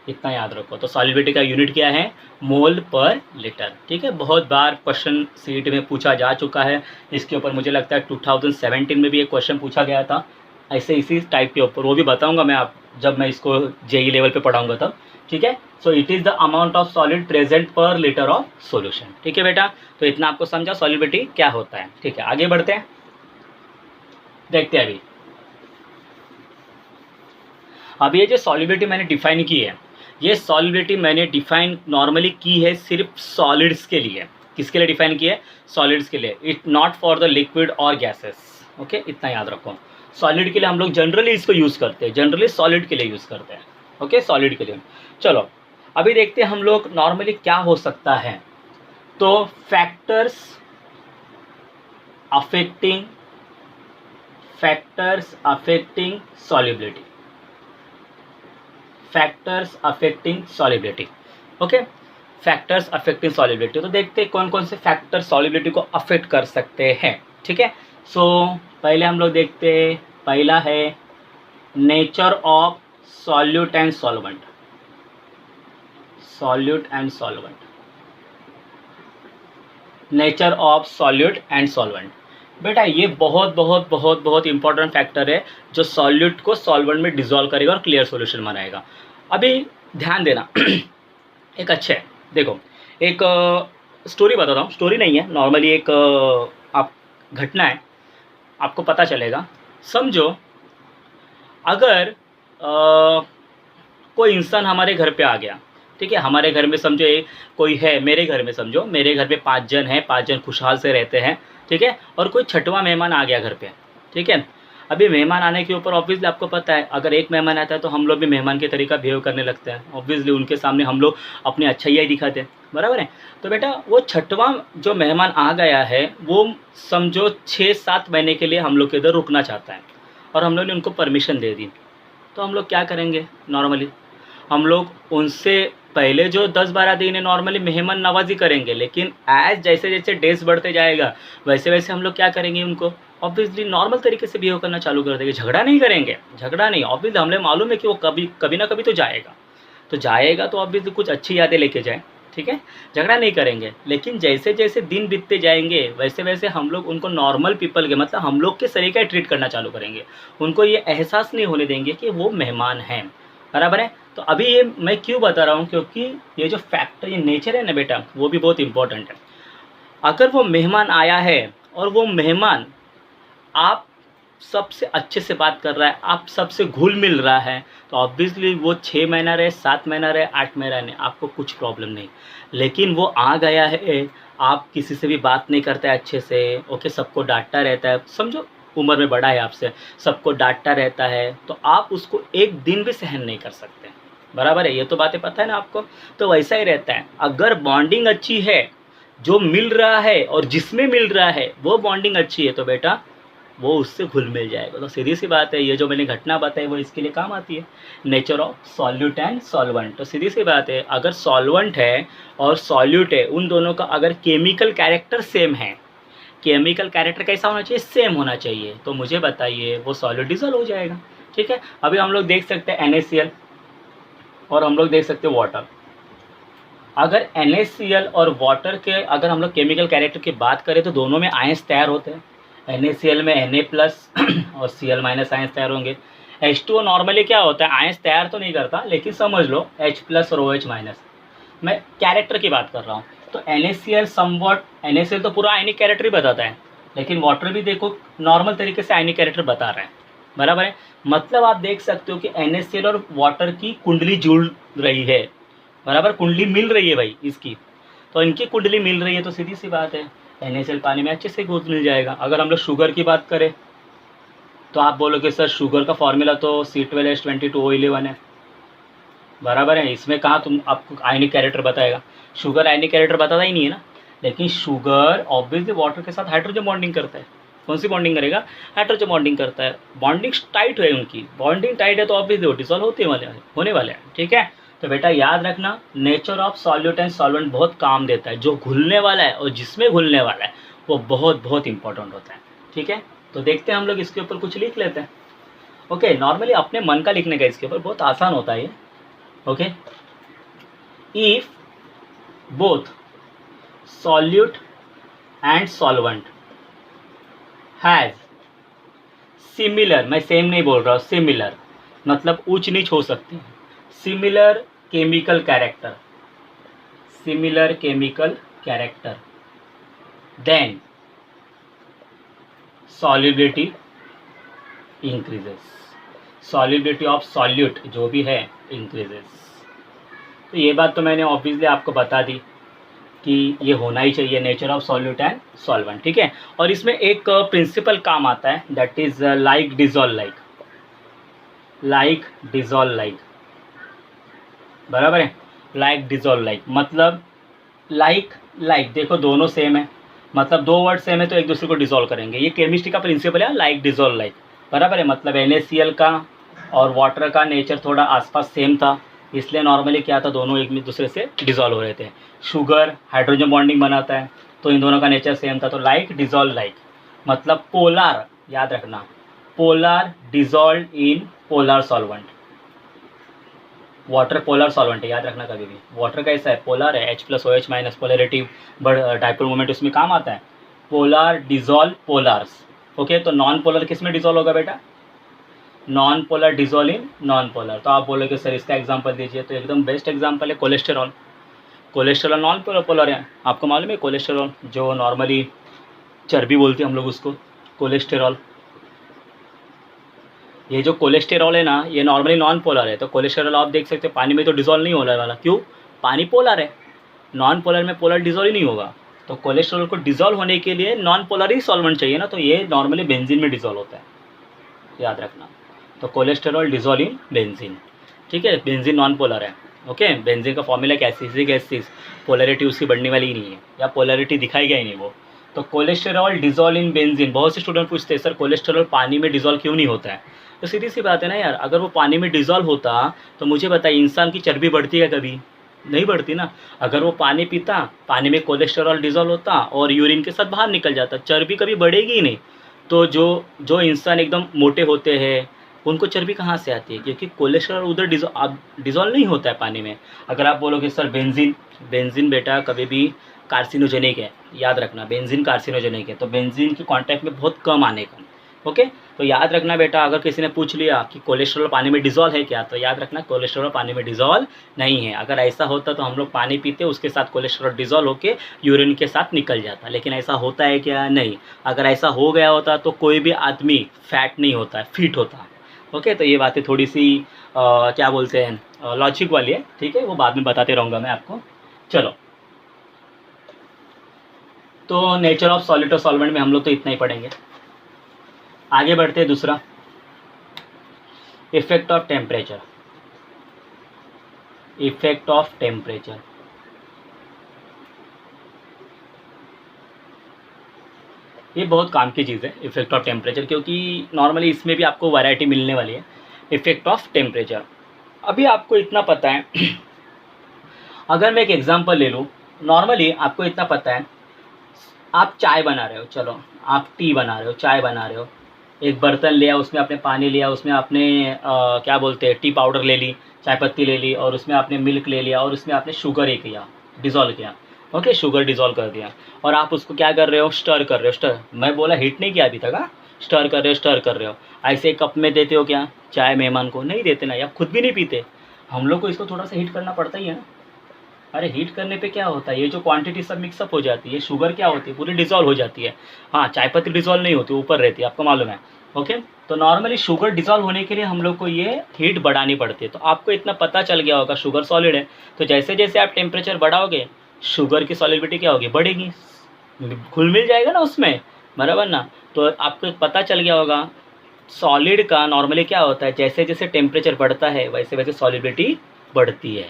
इतना याद रखो। तो सॉल्युबिलिटी का यूनिट क्या है, मोल पर लीटर। ठीक है, बहुत बार क्वेश्चन सीट में पूछा जा चुका है इसके ऊपर। मुझे लगता है 2017 में भी एक क्वेश्चन पूछा गया था ऐसे इसी टाइप के ऊपर, वो भी बताऊंगा मैं आप जब मैं इसको जेई लेवल पे पढ़ाऊंगा तब। ठीक है, so it is the amount of solid present पर लीटर ऑफ सॉल्यूशन। ठीक है बेटा, तो इतना आपको समझा सॉल्युबिलिटी क्या होता है। ठीक है, आगे बढ़ते हैं, देखते हैं। अब ये जो सॉल्युबिलिटी मैंने डिफाइन की है, ये सॉल्युबिलिटी मैंने डिफाइन नॉर्मली की है सिर्फ सॉलिड्स के लिए। किसके लिए डिफाइन की है, सॉलिड्स के लिए। It not for the liquid और गैसेस। ओके, इतना याद रखो। सॉलिड के लिए हम लोग जनरली इसको यूज़ करते हैं, जनरली सॉलिड के लिए यूज़ करते हैं। ओके, सॉलिड के लिए। चलो अभी देखते हैं हम लोग नॉर्मली क्या हो सकता है। तो factors affecting solubility, factors affecting solubility. Okay, factors affecting solubility. तो देखते हैं कौन कौन से फैक्टर सॉल्युबिलिटी को अफेक्ट कर सकते हैं। ठीक है, सो पहले हम लोग देखते हैं, पहला है nature of solute and solvent. Solute and solvent, nature of solute and solvent. बेटा ये बहुत बहुत बहुत बहुत इंपॉर्टेंट फैक्टर है जो सॉल्यूट को सॉल्वेंट में डिसॉल्व करेगा और क्लियर सॉल्यूशन बनाएगा। अभी ध्यान देना एक अच्छे, देखो एक स्टोरी बताता हूँ, स्टोरी नहीं है, नॉर्मली एक आप घटना है, आपको पता चलेगा। समझो अगर कोई इंसान हमारे घर पे आ गया, ठीक है, हमारे घर में समझो कोई है, मेरे घर में समझो, मेरे घर पे 5 जन हैं, 5 जन खुशहाल से रहते हैं। ठीक है, और कोई छठवां मेहमान आ गया घर पे। ठीक है, अभी मेहमान आने के ऊपर ऑब्वियसली आपको पता है अगर एक मेहमान आता है तो हम लोग भी मेहमान के तरीका बिहेव करने लगते हैं। ऑब्वियसली उनके सामने हम लोग अपनी अच्छाई दिखाते हैं, बराबर है। तो बेटा वो छठवां जो मेहमान आ गया है वो समझो 6-7 महीने के लिए हम लोग के इधर रुकना चाहता है और हम लोग ने उनको परमिशन दे दी। तो हम लोग क्या करेंगे, नॉर्मली हम लोग उनसे पहले जो 10-12 दिन है नॉर्मली मेहमान नवाजी करेंगे, लेकिन एज जैसे जैसे डेज बढ़ते जाएगा वैसे वैसे हम लोग क्या करेंगे, उनको ऑब्वियसली नॉर्मल तरीके से बिहेव करना चालू कर देंगे। झगड़ा नहीं करेंगे, झगड़ा नहीं, ऑब्वियसली हमें मालूम है कि वो कभी ना कभी तो जाएगा तो ऑब्वियसली कुछ अच्छी यादें लेके जाए। ठीक है, झगड़ा नहीं करेंगे, लेकिन जैसे जैसे दिन बीतते जाएंगे वैसे वैसे हम लोग उनको नॉर्मल पीपल के मतलब हम लोग के तरीके ट्रीट करना चालू करेंगे। उनको ये एहसास नहीं होने देंगे कि वो मेहमान हैं, बराबर है। तो अभी ये मैं क्यों बता रहा हूँ, क्योंकि ये जो फैक्टर, ये नेचर है ना बेटा, वो भी बहुत इंपॉर्टेंट है। अगर वो मेहमान आया है और वो मेहमान आप सबसे अच्छे से बात कर रहा है, आप सबसे घुल मिल रहा है, तो ऑब्वियसली वो 6 महीना रहे, 7 महीना रहे, 8 महीना रहे, आपको कुछ प्रॉब्लम नहीं। लेकिन वो आ गया है, आप किसी से भी बात नहीं करते अच्छे से, ओके, सबको डांटता रहता है, समझो उम्र में बड़ा है आपसे, सबको डांटता रहता है, तो आप उसको एक दिन भी सहन नहीं कर सकते। बराबर है, ये तो बातें पता है ना आपको। तो वैसा ही रहता है, अगर बॉन्डिंग अच्छी है, जो मिल रहा है और जिसमें मिल रहा है वो बॉन्डिंग अच्छी है, तो बेटा वो उससे घुल मिल जाएगा। तो सीधी सी बात है, ये जो मैंने घटना बताई वो इसके लिए काम आती है। Nature of solute and solvent, तो सीधी सी बात है, अगर सॉल्वेंट है और सॉल्यूट है, उन दोनों का अगर केमिकल कैरेक्टर सेम है, केमिकल कैरेक्टर कैसा होना चाहिए, सेम होना चाहिए, तो मुझे बताइए वो सॉल्यूट डिसॉल्व हो जाएगा। ठीक है, अभी हम लोग देख सकते हैं NaCl और हम लोग देख सकते हैं वाटर। अगर NaCl और वाटर के अगर हम लोग केमिकल कैरेक्टर की बात करें तो दोनों में आयंस तैयार होते हैं। NaCl में Na+ और Cl- आयंस तैयार होंगे। H2O नॉर्मली क्या होता है, आयंस तैयार तो नहीं करता, लेकिन समझ लो H+ और OH-। मैं कैरेक्टर की बात कर रहा हूँ। तो NaCl समवॉट, NaCl तो पूरा आयनिक कैरेक्टर ही बताता है, लेकिन वाटर भी देखो नॉर्मल तरीके से आयनिक कैरेक्टर बता रहा है। बराबर है, मतलब आप देख सकते हो कि NaCl और वाटर की कुंडली जुड़ रही है। बराबर, कुंडली मिल रही है भाई इसकी, तो इनकी कुंडली मिल रही है, तो सीधी सी बात है NaCl पानी में अच्छे से घुल मिल जाएगा। अगर हम लोग शुगर की बात करें तो आप बोलोगे सर शुगर का फॉर्मूला तो C12H22O11 है। बराबर है, इसमें कहाँ तुम आपको आयनिक कैरेक्टर बताएगा, शुगर आयनिक कैरेक्टर बताता ही नहीं है ना। लेकिन शुगर ऑब्वियसली वाटर के साथ हाइड्रोजन बॉन्डिंग करता है। कौन सी बॉन्डिंग करेगा, हाइड्रोजन बॉन्डिंग करता है। बॉन्डिंग टाइट है उनकी, बॉन्डिंग टाइट है तो ऑब्वियसली वो डिसॉल्व होने वाले हैं। ठीक है, तो बेटा याद रखना, nature of solute and solvent बहुत काम देता है। जो घुलने वाला है और जिसमें घुलने वाला है वो बहुत बहुत इंपॉर्टेंट होता है। ठीक है, तो देखते हैं हम लोग इसके ऊपर कुछ लिख लेते हैं। ओके, नॉर्मली अपने मन का लिखने का इसके ऊपर बहुत आसान होता है ये। Okay, if both solute and solvent has similar, मैं सेम नहीं बोल रहा हूँ, सिमिलर मतलब ऊंच नीच हो सकती है, similar chemical character, similar chemical character, then solubility increases, solubility of solute जो भी है इंक्रीजेस। तो ये बात तो मैंने ऑब्वियसली आपको बता दी कि ये होना ही चाहिए, nature of solute and solvent. ठीक है, और इसमें एक प्रिंसिपल काम आता है, that is like dissolve like, like dissolve like. बराबर है, लाइक डिजॉल्व लाइक मतलब लाइक लाइक, देखो दोनों सेम है, मतलब दो वर्ड सेम है तो एक दूसरे को डिजॉल्व करेंगे। ये केमिस्ट्री का प्रिंसिपल है, लाइक डिजॉल्व लाइक। बराबर है, मतलब NaCl का और वाटर का नेचर थोड़ा आसपास सेम था, इसलिए नॉर्मली क्या था, दोनों एक दूसरे से डिजॉल्व हो रहे थे। शुगर हाइड्रोजन बॉन्डिंग बनाता है, तो इन दोनों का नेचर सेम था, तो लाइक डिजॉल्व लाइक मतलब पोलार, याद रखना, polar dissolve in polar solvent. Water polar solvent है, याद रखना कभी भी। वाटर कैसा है, पोलर है, H+OH- polarity but dipole moment उसमें काम आता है। Polar dissolve polars. ओके, तो नॉन पोलर किस में डिजॉल्व होगा बेटा, non polar dissolve in non polar. तो आप बोलोगे सर इसका एग्जांपल दीजिए, तो एकदम बेस्ट एग्जांपल है कोलेस्टेरॉल। कोलेस्टेरॉल नॉन पोलर है, आपको मालूम है कोलेस्टेरॉल जो नॉर्मली चर्बी बोलते हैं हम लोग उसको, कोलेस्टेरॉल। ये जो कोलेस्टेरॉल है ना, ये नॉर्मली नॉन पोलर है, तो कोलेस्टेरॉल आप देख सकते हैं पानी में तो डिजॉल्व नहीं होने वाला, क्यों, पानी पोलर है, नॉन पोलर में पोलर डिजॉल्व ही नहीं होगा। तो कोलेस्टेरॉल को डिजॉल्व होने के लिए नॉन पोलर ही सॉल्वेंट चाहिए ना, तो ये नॉर्मली बेंजीन में डिजॉल्व होता है, याद रखना। तो कोलेस्टेरॉल डिजॉल्व इन बेंजीन। ठीक है, बेंजीन नॉन पोलर है। ओके, बेंजीन का फॉर्मूला क्या है, C6H6, पोलरिटी उसकी बढ़ने वाली ही नहीं है, या पोलरिटी दिखाएगा ही नहीं वो। तो कोलेस्टेरॉल डिजॉल्व इन बेंजीन, बहुत से स्टूडेंट पूछते हैं सर कोलेस्टेरॉल पानी में डिजॉल्व क्यों नहीं होता है, तो सीधी सी बात है ना यार, अगर वो पानी में डिजॉल्व होता तो मुझे बताइए इंसान की चर्बी बढ़ती है, कभी नहीं बढ़ती ना। अगर वो पानी पीता, पानी में कोलेस्टेरॉल डिजॉल्व होता और यूरिन के साथ बाहर निकल जाता, चर्बी कभी बढ़ेगी ही नहीं। तो जो जो इंसान एकदम मोटे होते हैं उनको चर्बी कहाँ से आती है, क्योंकि कोलेस्ट्रॉल उधर डिजॉल्व नहीं होता है पानी में। अगर आप बोलोगे सर बेंजीन, बेंजीन बेटा कभी भी कार्सिनोजेनिक है, याद रखना, बेंजीन कार्सिनोजेनिक है, तो बेंजीन की कांटेक्ट में बहुत कम आने का। ओके, तो याद रखना बेटा, अगर किसी ने पूछ लिया कि कोलेस्ट्रॉल पानी में डिजॉल्व है क्या, तो याद रखना कोलेस्ट्रॉल पानी में डिजॉल्व नहीं है। अगर ऐसा होता तो हम लोग पानी पीते, उसके साथ कोलेस्ट्रॉल डिजॉल्व होकर यूरिन के साथ निकल जाता, लेकिन ऐसा होता है क्या, नहीं। अगर ऐसा हो गया होता तो कोई भी आदमी फैट नहीं होता है, फिट होता है। ओके, तो ये बातें थोड़ी सी क्या बोलते हैं लॉजिक वाली है, ठीक है, वो बाद में बताते रहूँगा मैं आपको। चलो, तो नेचर ऑफ सॉलिड और सॉल्वेंट में हम लोग तो इतना ही पढ़ेंगे। आगे बढ़ते हैं दूसरा, effect of temperature. Effect of temperature, ये बहुत काम की चीज़ है इफेक्ट ऑफ टेम्परेचर, क्योंकि नॉर्मली इसमें भी आपको वैरायटी मिलने वाली है। इफेक्ट ऑफ टेम्परेचर, अभी आपको इतना पता है अगर मैं एक एग्जांपल ले लूँ, नॉर्मली आपको इतना पता है, आप चाय बना रहे हो, चलो आप टी बना रहे हो, चाय बना रहे हो, एक बर्तन लिया, उसमें आपने पानी लिया, उसमें आपने क्या बोलते हैं टी पाउडर ले ली, चाय पत्ती ले ली, और उसमें आपने मिल्क ले लिया, और उसमें आपने शुगर एक किया, डिज़ोल्व किया, ओके, शुगर डिज़ोल्व कर दिया, और आप उसको क्या कर रहे हो, स्टर कर रहे हो। स्टर, मैं बोला हीट नहीं किया अभी तक, हाँ, स्टर कर रहे हो, स्टर कर रहे हो। ऐसे कप में देते हो क्या चाय मेहमान को? नहीं देते ना, या खुद भी नहीं पीते। हम लोग को इसको थोड़ा सा हीट करना पड़ता ही है ना। अरे हीट करने पे क्या होता है, ये जो क्वांटिटी सब मिक्सअप हो जाती है, शुगर क्या होती है, पूरी डिज़ोल्व हो जाती है। हाँ, चाय पत्ती डिज़ोल्व नहीं होती, ऊपर रहती है, आपको मालूम है, ओके। तो नॉर्मली शुगर डिज़ोल्व होने के लिए हम लोग को ये हीट बढ़ानी पड़ती है। तो आपको इतना पता चल गया होगा, शुगर सॉलिड है, तो जैसे जैसे आप टेम्परेचर बढ़ाओगे, शुगर की सॉलिबिलिटी क्या होगी, बढ़ेगी, घुल मिल जाएगा ना उसमें, बराबर ना। तो आपको पता चल गया होगा, सॉलिड का नॉर्मली क्या होता है, जैसे जैसे टेम्परेचर बढ़ता है वैसे वैसे सॉलिबिलिटी बढ़ती है,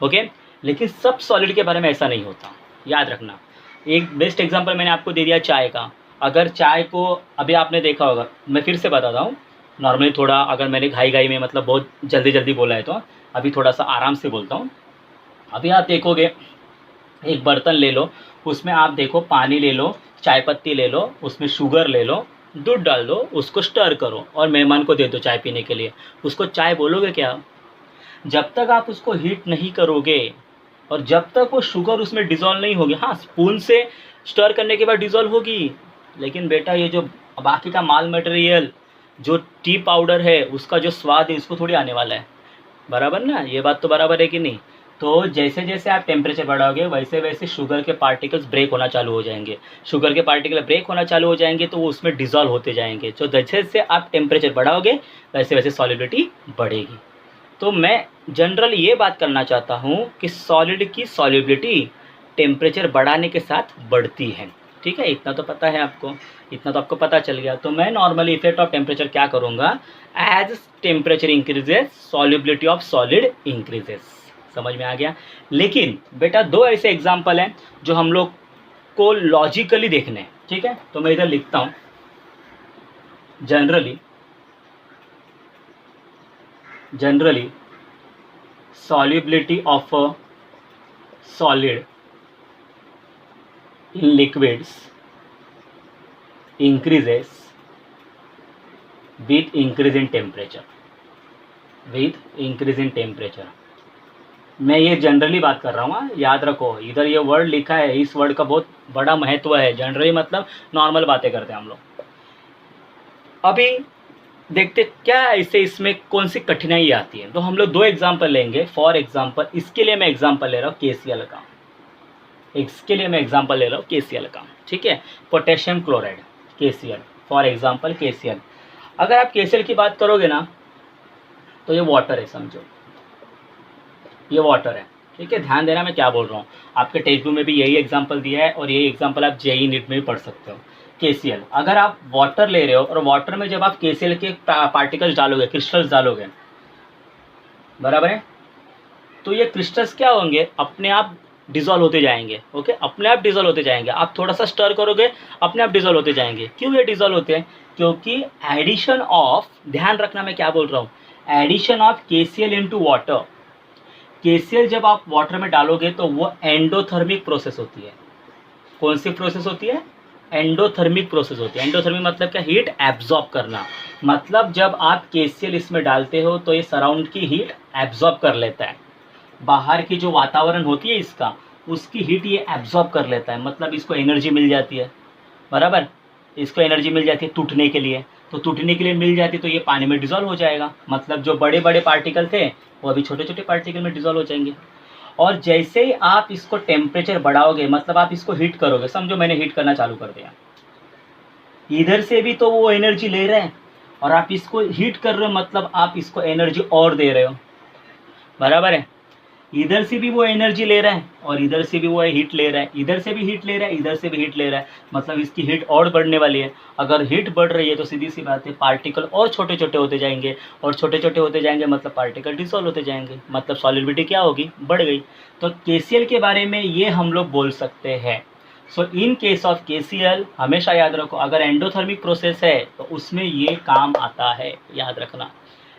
ओके। लेकिन सब सॉलिड के बारे में ऐसा नहीं होता, याद रखना। एक बेस्ट एग्जांपल मैंने आपको दे दिया चाय का। अगर चाय को अभी आपने देखा होगा, मैं फिर से बताता हूँ, नॉर्मली थोड़ा अगर मैंने घाई घाई में मतलब बहुत जल्दी जल्दी बोला है तो अभी थोड़ा सा आराम से बोलता हूँ। अभी आप देखोगे, एक बर्तन ले लो, उसमें आप देखो पानी ले लो, चाय पत्ती ले लो, उसमें शुगर ले लो, दूध डाल दो, उसको स्टर करो और मेहमान को दे दो चाय पीने के लिए। उसको चाय बोलोगे क्या? जब तक आप उसको हीट नहीं करोगे और जब तक वो शुगर उसमें डिज़ोल्व नहीं होगी, हाँ स्पून से स्टर करने के बाद डिज़ोल्व होगी, लेकिन बेटा ये जो बाकी का माल मटेरियल जो टी पाउडर है उसका जो स्वाद है इसको थोड़ी आने वाला है, बराबर ना, ये बात तो बराबर है कि नहीं। तो जैसे जैसे आप टेम्परेचर बढ़ाओगे वैसे वैसे शुगर के पार्टिकल्स ब्रेक होना चालू हो जाएंगे। शुगर के पार्टिकल ब्रेक होना चालू हो जाएंगे तो वो उसमें डिज़ोल्व होते जाएंगे। तो जैसे जैसे आप टेम्परेचर बढ़ाओगे वैसे वैसे सॉलिबिलिटी बढ़ेगी। तो मैं जनरल ये बात करना चाहता हूँ कि सॉलिड की सॉल्युबिलिटी टेम्परेचर बढ़ाने के साथ बढ़ती है, ठीक है। इतना तो पता है आपको, इतना तो आपको पता चल गया। तो मैं नॉर्मली इफेक्ट ऑफ टेम्परेचर क्या करूँगा, as temperature increases solubility of solid increases. समझ में आ गया। लेकिन बेटा दो ऐसे एग्जाम्पल हैं जो हम लोग को लॉजिकली देखने हैं, ठीक है। तो मैं इधर लिखता हूँ, generally solubility of a solid in liquids increases with increase in temperature, मैं ये जनरली बात कर रहा हूँ, याद रखो। इधर ये वर्ड लिखा है, इस वर्ड का बहुत बड़ा महत्व है। जनरली मतलब नॉर्मल बातें करते हैं हम लोग। अभी देखते क्या ऐसे इसमें कौन सी कठिनाई आती है। तो हम लोग दो एग्जाम्पल लेंगे। फॉर एग्जाम्पल इसके लिए मैं एग्जाम्पल ले रहा हूँ KCl का, इसके लिए मैं एग्जाम्पल ले रहा हूँ KCl का, ठीक है। Potassium chloride KCl, for example KCl। अगर आप KCl की बात करोगे ना तो ये वाटर है, समझो ये वाटर है, ठीक है। ध्यान देना मैं क्या बोल रहा हूँ। आपके टेक्स्ट बुक में भी यही एग्जाम्पल दिया है और यही एग्जाम्पल आप JEE नीट में भी पढ़ सकते हो। KCl, अगर आप वाटर ले रहे हो और वाटर में जब आप KCl के पार्टिकल्स डालोगे, क्रिस्टल्स डालोगे, बराबर है, तो ये क्रिस्टल्स क्या होंगे, अपने आप डिज़ोल्व होते जाएंगे, ओके, अपने आप डिज़ोल्व होते जाएंगे। आप थोड़ा सा स्टर करोगे अपने आप डिज़ोल्व होते जाएंगे। क्यों ये डिज़ोल्व होते हैं? क्योंकि एडिशन ऑफ, ध्यान रखना मैं क्या बोल रहा हूँ, addition of KCl into water. KCl जब आप वाटर में डालोगे तो वो एंडोथर्मिक प्रोसेस होती है। कौन सी प्रोसेस होती है? एंडोथर्मिक प्रोसेस होती है। एंडोथर्मिक मतलब क्या? हीट एब्जॉर्ब करना। मतलब जब आप KCl इसमें डालते हो तो ये सराउंड की हीट एब्जॉर्ब कर लेता है। बाहर की जो वातावरण होती है इसका, उसकी हीट ये एब्जॉर्ब कर लेता है। मतलब इसको एनर्जी मिल जाती है, बराबर, इसको एनर्जी मिल जाती है टूटने के लिए। तो टूटने के लिए मिल जाती है तो ये पानी में डिज़ोल्व हो जाएगा। मतलब जो बड़े बड़े पार्टिकल थे वो अभी छोटे छोटे पार्टिकल में डिज़ोल्व हो जाएंगे। और जैसे ही आप इसको टेम्परेचर बढ़ाओगे, मतलब आप इसको हीट करोगे, समझो मैंने हीट करना चालू कर दिया, इधर से भी तो वो एनर्जी ले रहे हैं और आप इसको हीट कर रहे हो, मतलब आप इसको एनर्जी और दे रहे हो, बराबर है। इधर से भी वो एनर्जी ले रहा है और इधर से भी वो हीट ले रहा है, इधर से भी हीट ले रहा है, इधर से भी हीट ले रहा है, मतलब इसकी हीट और बढ़ने वाली है। अगर हीट बढ़ रही है तो सीधी सी बात है पार्टिकल और छोटे छोटे होते जाएंगे, और छोटे छोटे होते जाएंगे मतलब पार्टिकल डिसॉल्व होते जाएंगे, मतलब सॉलिबिलिटी क्या होगी, बढ़ गई। तो केसीएल के बारे में ये हम लोग बोल सकते हैं। सो इन केस ऑफ केसीएल हमेशा याद रखो, अगर एंडोथर्मिक प्रोसेस है तो उसमें ये काम आता है, याद रखना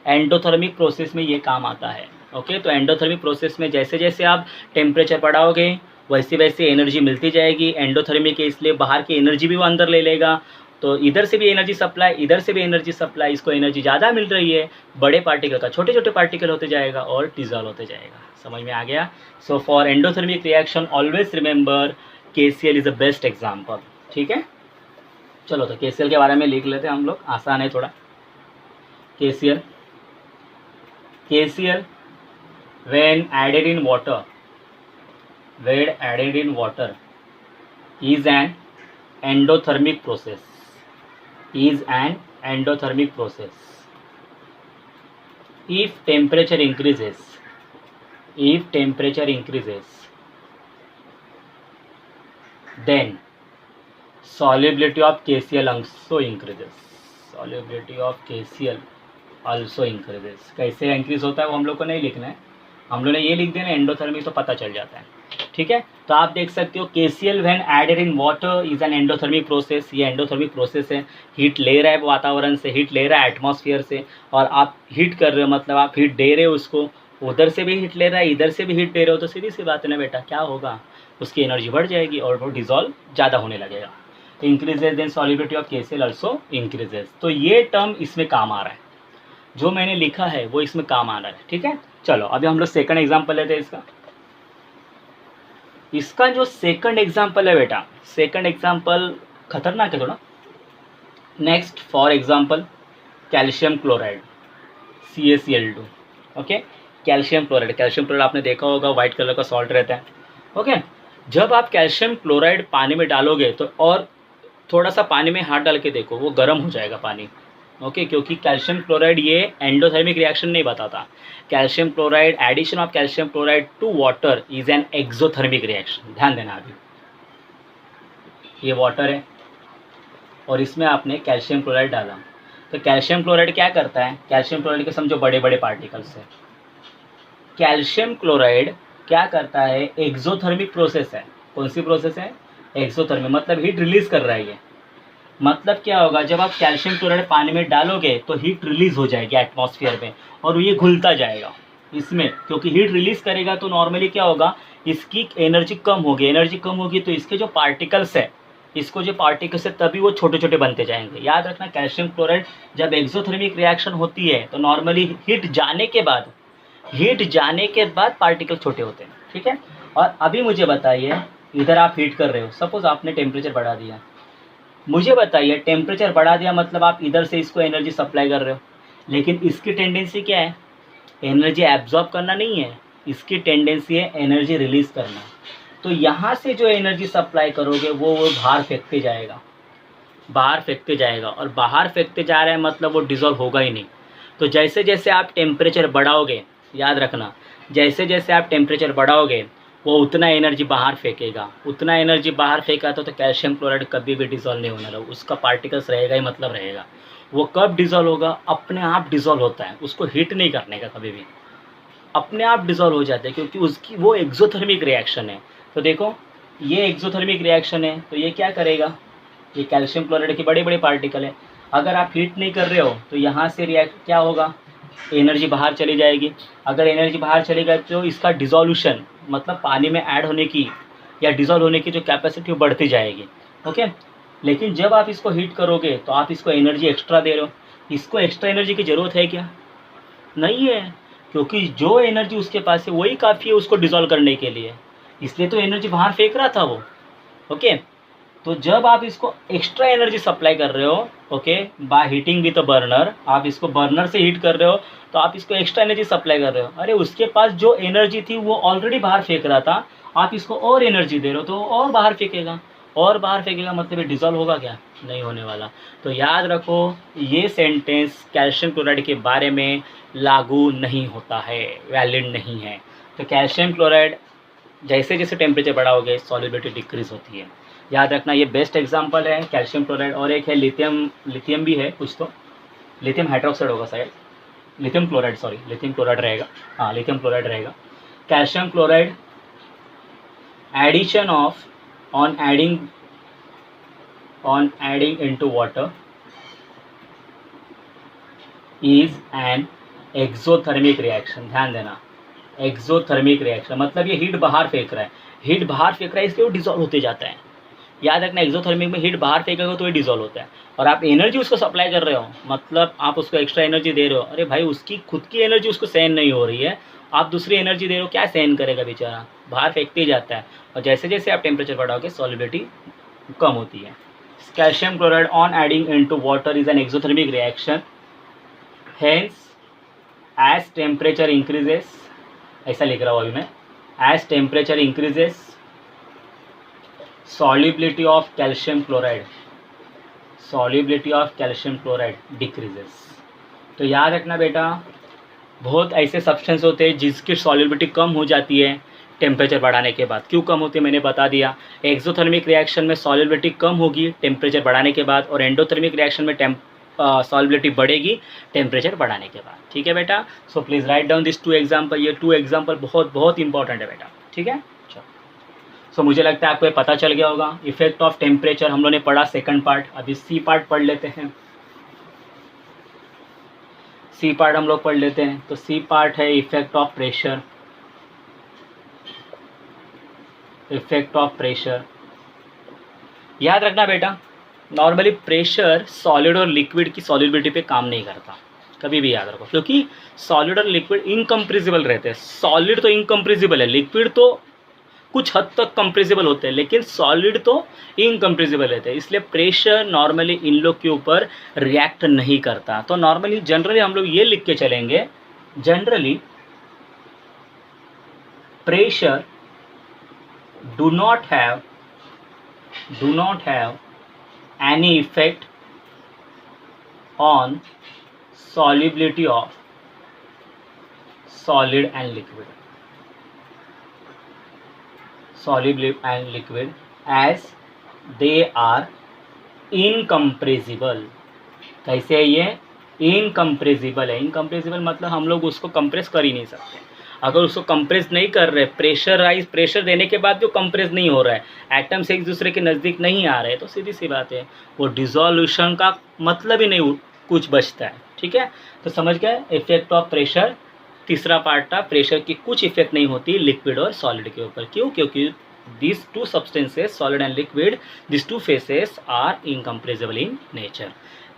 एंडोथर्मिक प्रोसेस में ये काम आता है। ओके, तो एंडोथर्मिक प्रोसेस में जैसे जैसे आप टेम्परेचर बढ़ाओगे वैसे वैसे एनर्जी मिलती जाएगी। एंडोथर्मिक है इसलिए बाहर की एनर्जी भी वो अंदर ले लेगा, तो इधर से भी एनर्जी सप्लाई, इधर से भी एनर्जी सप्लाई, इसको एनर्जी ज़्यादा मिल रही है, बड़े पार्टिकल का छोटे छोटे पार्टिकल होते जाएगा और डिजॉल्व होते जाएगा। समझ में आ गया? So for endothermic reaction always remember KCl is the best example. ठीक है, चलो तो KCl के बारे में लिख लेते हैं हम लोग, आसान है थोड़ा। KCl when added in water is an endothermic process, if temperature increases then solubility of KCl also increases, कैसे इंक्रीज होता है वो हम लोग को नहीं लिखना है, हम लोग ने ये लिख देना एंडोथर्मिक तो पता चल जाता है। ठीक है, तो आप देख सकते हो KCl when added in water is an endothermic process, ये एंडोथर्मिक प्रोसेस है, हीट ले रहा है वातावरण से, हीट ले रहा है एटमॉस्फेयर से, और आप हीट कर रहे हो मतलब आप हीट दे रहे हो उसको, उधर से भी हीट ले रहा है, इधर से भी हीट दे रहे हो, तो सीधी सी बात है ना बेटा, क्या होगा, उसकी एनर्जी बढ़ जाएगी और वो डिजॉल्व ज़्यादा होने लगेगा। Increases then solubility of KCl also increases. तो ये टर्म इसमें काम आ रहा है, जो मैंने लिखा है वो इसमें काम आ रहा है। ठीक है, चलो अभी हम लोग सेकंड एग्जांपल लेते हैं इसका जो सेकंड एग्जांपल है बेटा, सेकंड एग्जांपल खतरनाक है थोड़ा। Next for example calcium chloride CaCl2। Okay, calcium chloride आपने देखा होगा, वाइट कलर का सॉल्ट रहता है। ओके, जब आप कैल्शियम क्लोराइड पानी में डालोगे तो और थोड़ा सा पानी में हाथ डाल के देखो, वो गर्म हो जाएगा पानी। ओके, क्योंकि कैल्शियम क्लोराइड ये एंडोथर्मिक रिएक्शन नहीं बताता। Calcium chloride, addition of calcium chloride to water is an exothermic reaction. ध्यान देना, अभी ये वाटर है और इसमें आपने कैल्शियम क्लोराइड डाला, तो कैल्शियम क्लोराइड क्या करता है, कैल्शियम क्लोराइड के समझो बड़े बड़े पार्टिकल्स है। कैल्शियम क्लोराइड क्या करता है, एक्सोथर्मिक प्रोसेस है। कौन सी प्रोसेस है, एक्सोथर्मिक, मतलब हीट रिलीज कर रहा है ये। मतलब क्या होगा, जब आप कैल्शियम क्लोराइड पानी में डालोगे तो हीट रिलीज हो जाएगी एटमॉस्फेयर में और ये घुलता जाएगा इसमें, क्योंकि हीट रिलीज करेगा तो नॉर्मली क्या होगा, इसकी एनर्जी कम होगी, तो इसके जो पार्टिकल्स है, इसको जो पार्टिकल्स है तभी वो छोटे छोटे बनते जाएंगे। याद रखना, कैल्शियम क्लोराइड जब एक्सोथर्मिक रिएक्शन होती है तो नॉर्मली हीट जाने के बाद पार्टिकल छोटे होते हैं। ठीक है, और अभी मुझे बताइए, इधर आप हीट कर रहे हो, सपोज आपने टेम्परेचर बढ़ा दिया, मुझे बताइए टेम्परेचर बढ़ा दिया मतलब आप इधर से इसको एनर्जी सप्लाई कर रहे हो, लेकिन इसकी टेंडेंसी क्या है, एनर्जी एब्जॉर्ब करना नहीं है, इसकी टेंडेंसी है एनर्जी रिलीज करना। तो यहाँ से जो एनर्जी सप्लाई करोगे वो बाहर फेंकते जाएगा, और बाहर फेंकते जा रहा है मतलब वो डिज़ोल्व होगा ही नहीं। तो जैसे जैसे आप टेम्परेचर बढ़ाओगे, याद रखना, जैसे जैसे आप टेम्परेचर बढ़ाओगे वो उतना एनर्जी बाहर फेंकेगा, तो कैल्शियम क्लोराइड कभी भी डिज़ोल्व नहीं होने लगा, उसका पार्टिकल्स रहेगा ही मतलब रहेगा। वो कब डिज़ोल्व होगा, अपने आप डिज़ोल्व होता है, उसको हीट नहीं करने का, कभी भी अपने आप डिज़ोल्व हो जाता है, क्योंकि उसकी वो एक्सोथर्मिक रिएक्शन है। तो देखो ये एक्सोथर्मिक रिएक्शन है, तो ये क्या करेगा, ये कैल्शियम क्लोराइड के बड़े बड़े पार्टिकल है, अगर आप हीट नहीं कर रहे हो तो यहाँ से रिएक्ट क्या होगा, एनर्जी बाहर चली जाएगी। अगर एनर्जी बाहर चलेगा तो इसका डिज़ोल्यूशन मतलब पानी में ऐड होने की या डिज़ोल्व होने की जो कैपेसिटी वो बढ़ती जाएगी। ओके, लेकिन जब आप इसको हीट करोगे तो आप इसको एनर्जी एक्स्ट्रा दे रहे हो, इसको एक्स्ट्रा एनर्जी की ज़रूरत है क्या, नहीं है, क्योंकि जो एनर्जी उसके पास है वही काफ़ी है उसको डिज़ोल्व करने के लिए, इसलिए तो एनर्जी बाहर फेंक रहा था वो। ओके, तो जब आप इसको एक्स्ट्रा एनर्जी सप्लाई कर रहे हो, okay, by heating with a burner, आप इसको बर्नर से हीट कर रहे हो तो आप इसको एक्स्ट्रा एनर्जी सप्लाई कर रहे हो। अरे उसके पास जो एनर्जी थी वो ऑलरेडी बाहर फेंक रहा था, आप इसको और एनर्जी दे रहे हो तो और बाहर फेंकेगा, मतलब ये डिज़ोल्व होगा क्या, नहीं होने वाला। तो याद रखो ये सेंटेंस कैल्शियम क्लोराइड के बारे में लागू नहीं होता है, वैलिड नहीं है। तो कैल्शियम क्लोराइड जैसे जैसे टेम्परेचर बढ़ा होगे सॉल्युबिलिटी डिक्रीज होती है। याद रखना, ये बेस्ट एग्जांपल है कैल्शियम क्लोराइड। और एक है लिथियम भी है कुछ, तो लिथियम हाइड्रोक्साइड होगा शायद, lithium chloride, sorry lithium chloride रहेगा, हाँ लिथियम क्लोराइड रहेगा। Calcium chloride addition of on adding into water is an exothermic reaction. ध्यान देना, एक्सोथर्मिक रिएक्शन मतलब ये हीट बाहर फेंक रहा है, हीट बाहर फेंक रहा है इसलिए वो डिजॉल्व होते जाता है। याद रखना, एक्सोथर्मिक में हीट बाहर फेंकेगा तो ये डिजॉल्व होता है, और आप एनर्जी उसको सप्लाई कर रहे हो, मतलब आप उसको एक्स्ट्रा एनर्जी दे रहे हो। अरे भाई, उसकी खुद की एनर्जी उसको सहन नहीं हो रही है, आप दूसरी एनर्जी दे रहे हो, क्या सहन करेगा बेचारा, बाहर फेंकते ही जाता है। और जैसे जैसे आप टेम्परेचर बढ़ाओगे सॉल्युबिलिटी कम होती है। Calcium chloride on adding into water is an exothermic reaction, hence as temperature increases, ऐसा लिख रहा हूँ अभी मैं, as temperature increases solubility of calcium chloride decreases। तो याद रखना बेटा, बहुत ऐसे सब्सटेंस होते हैं जिसकी सॉल्युबिलिटी कम हो जाती है टेम्परेचर बढ़ाने के बाद। क्यों कम होती है मैंने बता दिया। एक्सोथर्मिक रिएक्शन में सॉल्युबिलिटी कम होगी टेम्परेचर बढ़ाने के बाद, और एंडोथर्मिक रिएक्शन में सॉल्युबिलिटी बढ़ेगी टेम्परेचर बढ़ाने के बाद। ठीक है बेटा, so please write down this 2 example. ये 2 एग्जाम्पल बहुत बहुत इंपॉर्टेंट है बेटा, ठीक है। सो मुझे लगता है आपको ये पता चल गया होगा। इफेक्ट ऑफ टेम्परेचर हम लोगों ने पढ़ा सेकंड पार्ट, अभी सी पार्ट पढ़ लेते हैं। सी पार्ट हम लोग पढ़ लेते हैं। तो सी पार्ट है effect of pressure. Effect of pressure याद रखना बेटा, नॉर्मली प्रेशर सॉलिड और लिक्विड की सॉल्युबिलिटी पे काम नहीं करता, कभी भी याद रखो, क्योंकि सॉलिड और लिक्विड इनकम्प्रेसिबल रहते हैं। सॉलिड तो इनकम्प्रेसिबल है, लिक्विड तो कुछ हद तक कंप्रेसिबल होते हैं, लेकिन सॉलिड तो इनकम्प्रेसिबल रहते हैं। इसलिए प्रेशर नॉर्मली इन लोग के ऊपर रिएक्ट नहीं करता। तो नॉर्मली जनरली हम लोग ये लिख के चलेंगे, generally pressure do not have any effect on solubility of solid and liquid, solid and liquid as they are incompressible। कैसे है ये? इनकम्प्रेसिबल है। इनकम्प्रेसिबल मतलब हम लोग उसको कंप्रेस कर ही नहीं सकते। अगर उसको कंप्रेस नहीं कर रहे, प्रेशर देने के बाद जो कंप्रेस नहीं हो रहा है, एटम्स एक दूसरे के नज़दीक नहीं आ रहे, तो सीधी सी बात है वो डिसोल्यूशन का मतलब ही नहीं कुछ बचता है। ठीक है, तो समझ गए इफेक्ट ऑफ प्रेशर। तीसरा पार्ट था प्रेशर की कुछ इफेक्ट नहीं होती लिक्विड और सॉलिड के ऊपर। क्यों? क्योंकि these two substances solid and liquid, these two phases are incompressible in nature।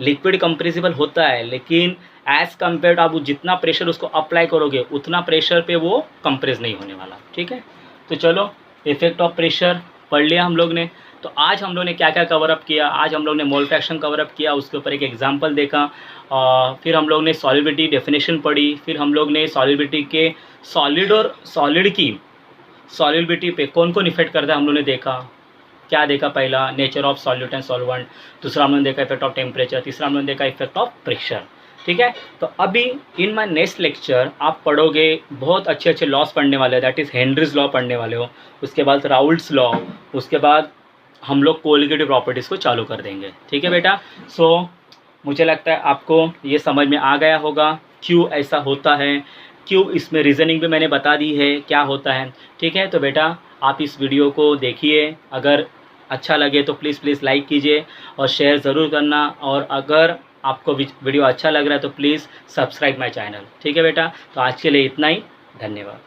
Liquid compressible होता है, लेकिन एज कम्पेयर आप जितना प्रेशर उसको अप्लाई करोगे उतना प्रेशर पे वो कंप्रेस नहीं होने वाला। ठीक है, तो चलो इफेक्ट ऑफ प्रेशर पढ़ लिया हम लोग ने। तो आज हम लोग ने क्या क्या कवर अप किया? आज हम लोग ने मोल फ्रैक्शन कवर अप किया, उसके ऊपर एक एग्जांपल देखा, फिर हम लोग ने सॉल्युबिलिटी डेफिनेशन पढ़ी, फिर हम लोग ने सॉल्युबिलिटी के सॉलिड और सॉलिड की सॉल्युबिलिटी पे कौन कौन इफेक्ट करता है हम लोग ने देखा। क्या देखा? पहला nature of solute and solvent, दूसरा हम लोगों ने देखा इफेक्ट ऑफ टेम्परेचर, तीसरा हम लोगों ने देखा इफेक्ट ऑफ प्रेशर। ठीक है, तो अभी इन माय नेक्स्ट लेक्चर आप पढ़ोगे, बहुत अच्छे अच्छे लॉस पढ़ने वाले हैं, दैट इज़ हेनरीज लॉ पढ़ने वाले हो, उसके बाद राउल्ट्स लॉ, उसके बाद हम लोग कोलिगेटिव प्रॉपर्टीज़ को चालू कर देंगे। ठीक है बेटा, सो मुझे लगता है आपको ये समझ में आ गया होगा क्यों ऐसा होता है, क्यों इसमें रीज़निंग भी मैंने बता दी है क्या होता है। ठीक है, तो बेटा आप इस वीडियो को देखिए, अगर अच्छा लगे तो प्लीज़ लाइक कीजिए और शेयर ज़रूर करना, और अगर आपको वीडियो अच्छा लग रहा है तो प्लीज़ सब्सक्राइब माय चैनल। ठीक है बेटा, तो आज के लिए इतना ही, धन्यवाद।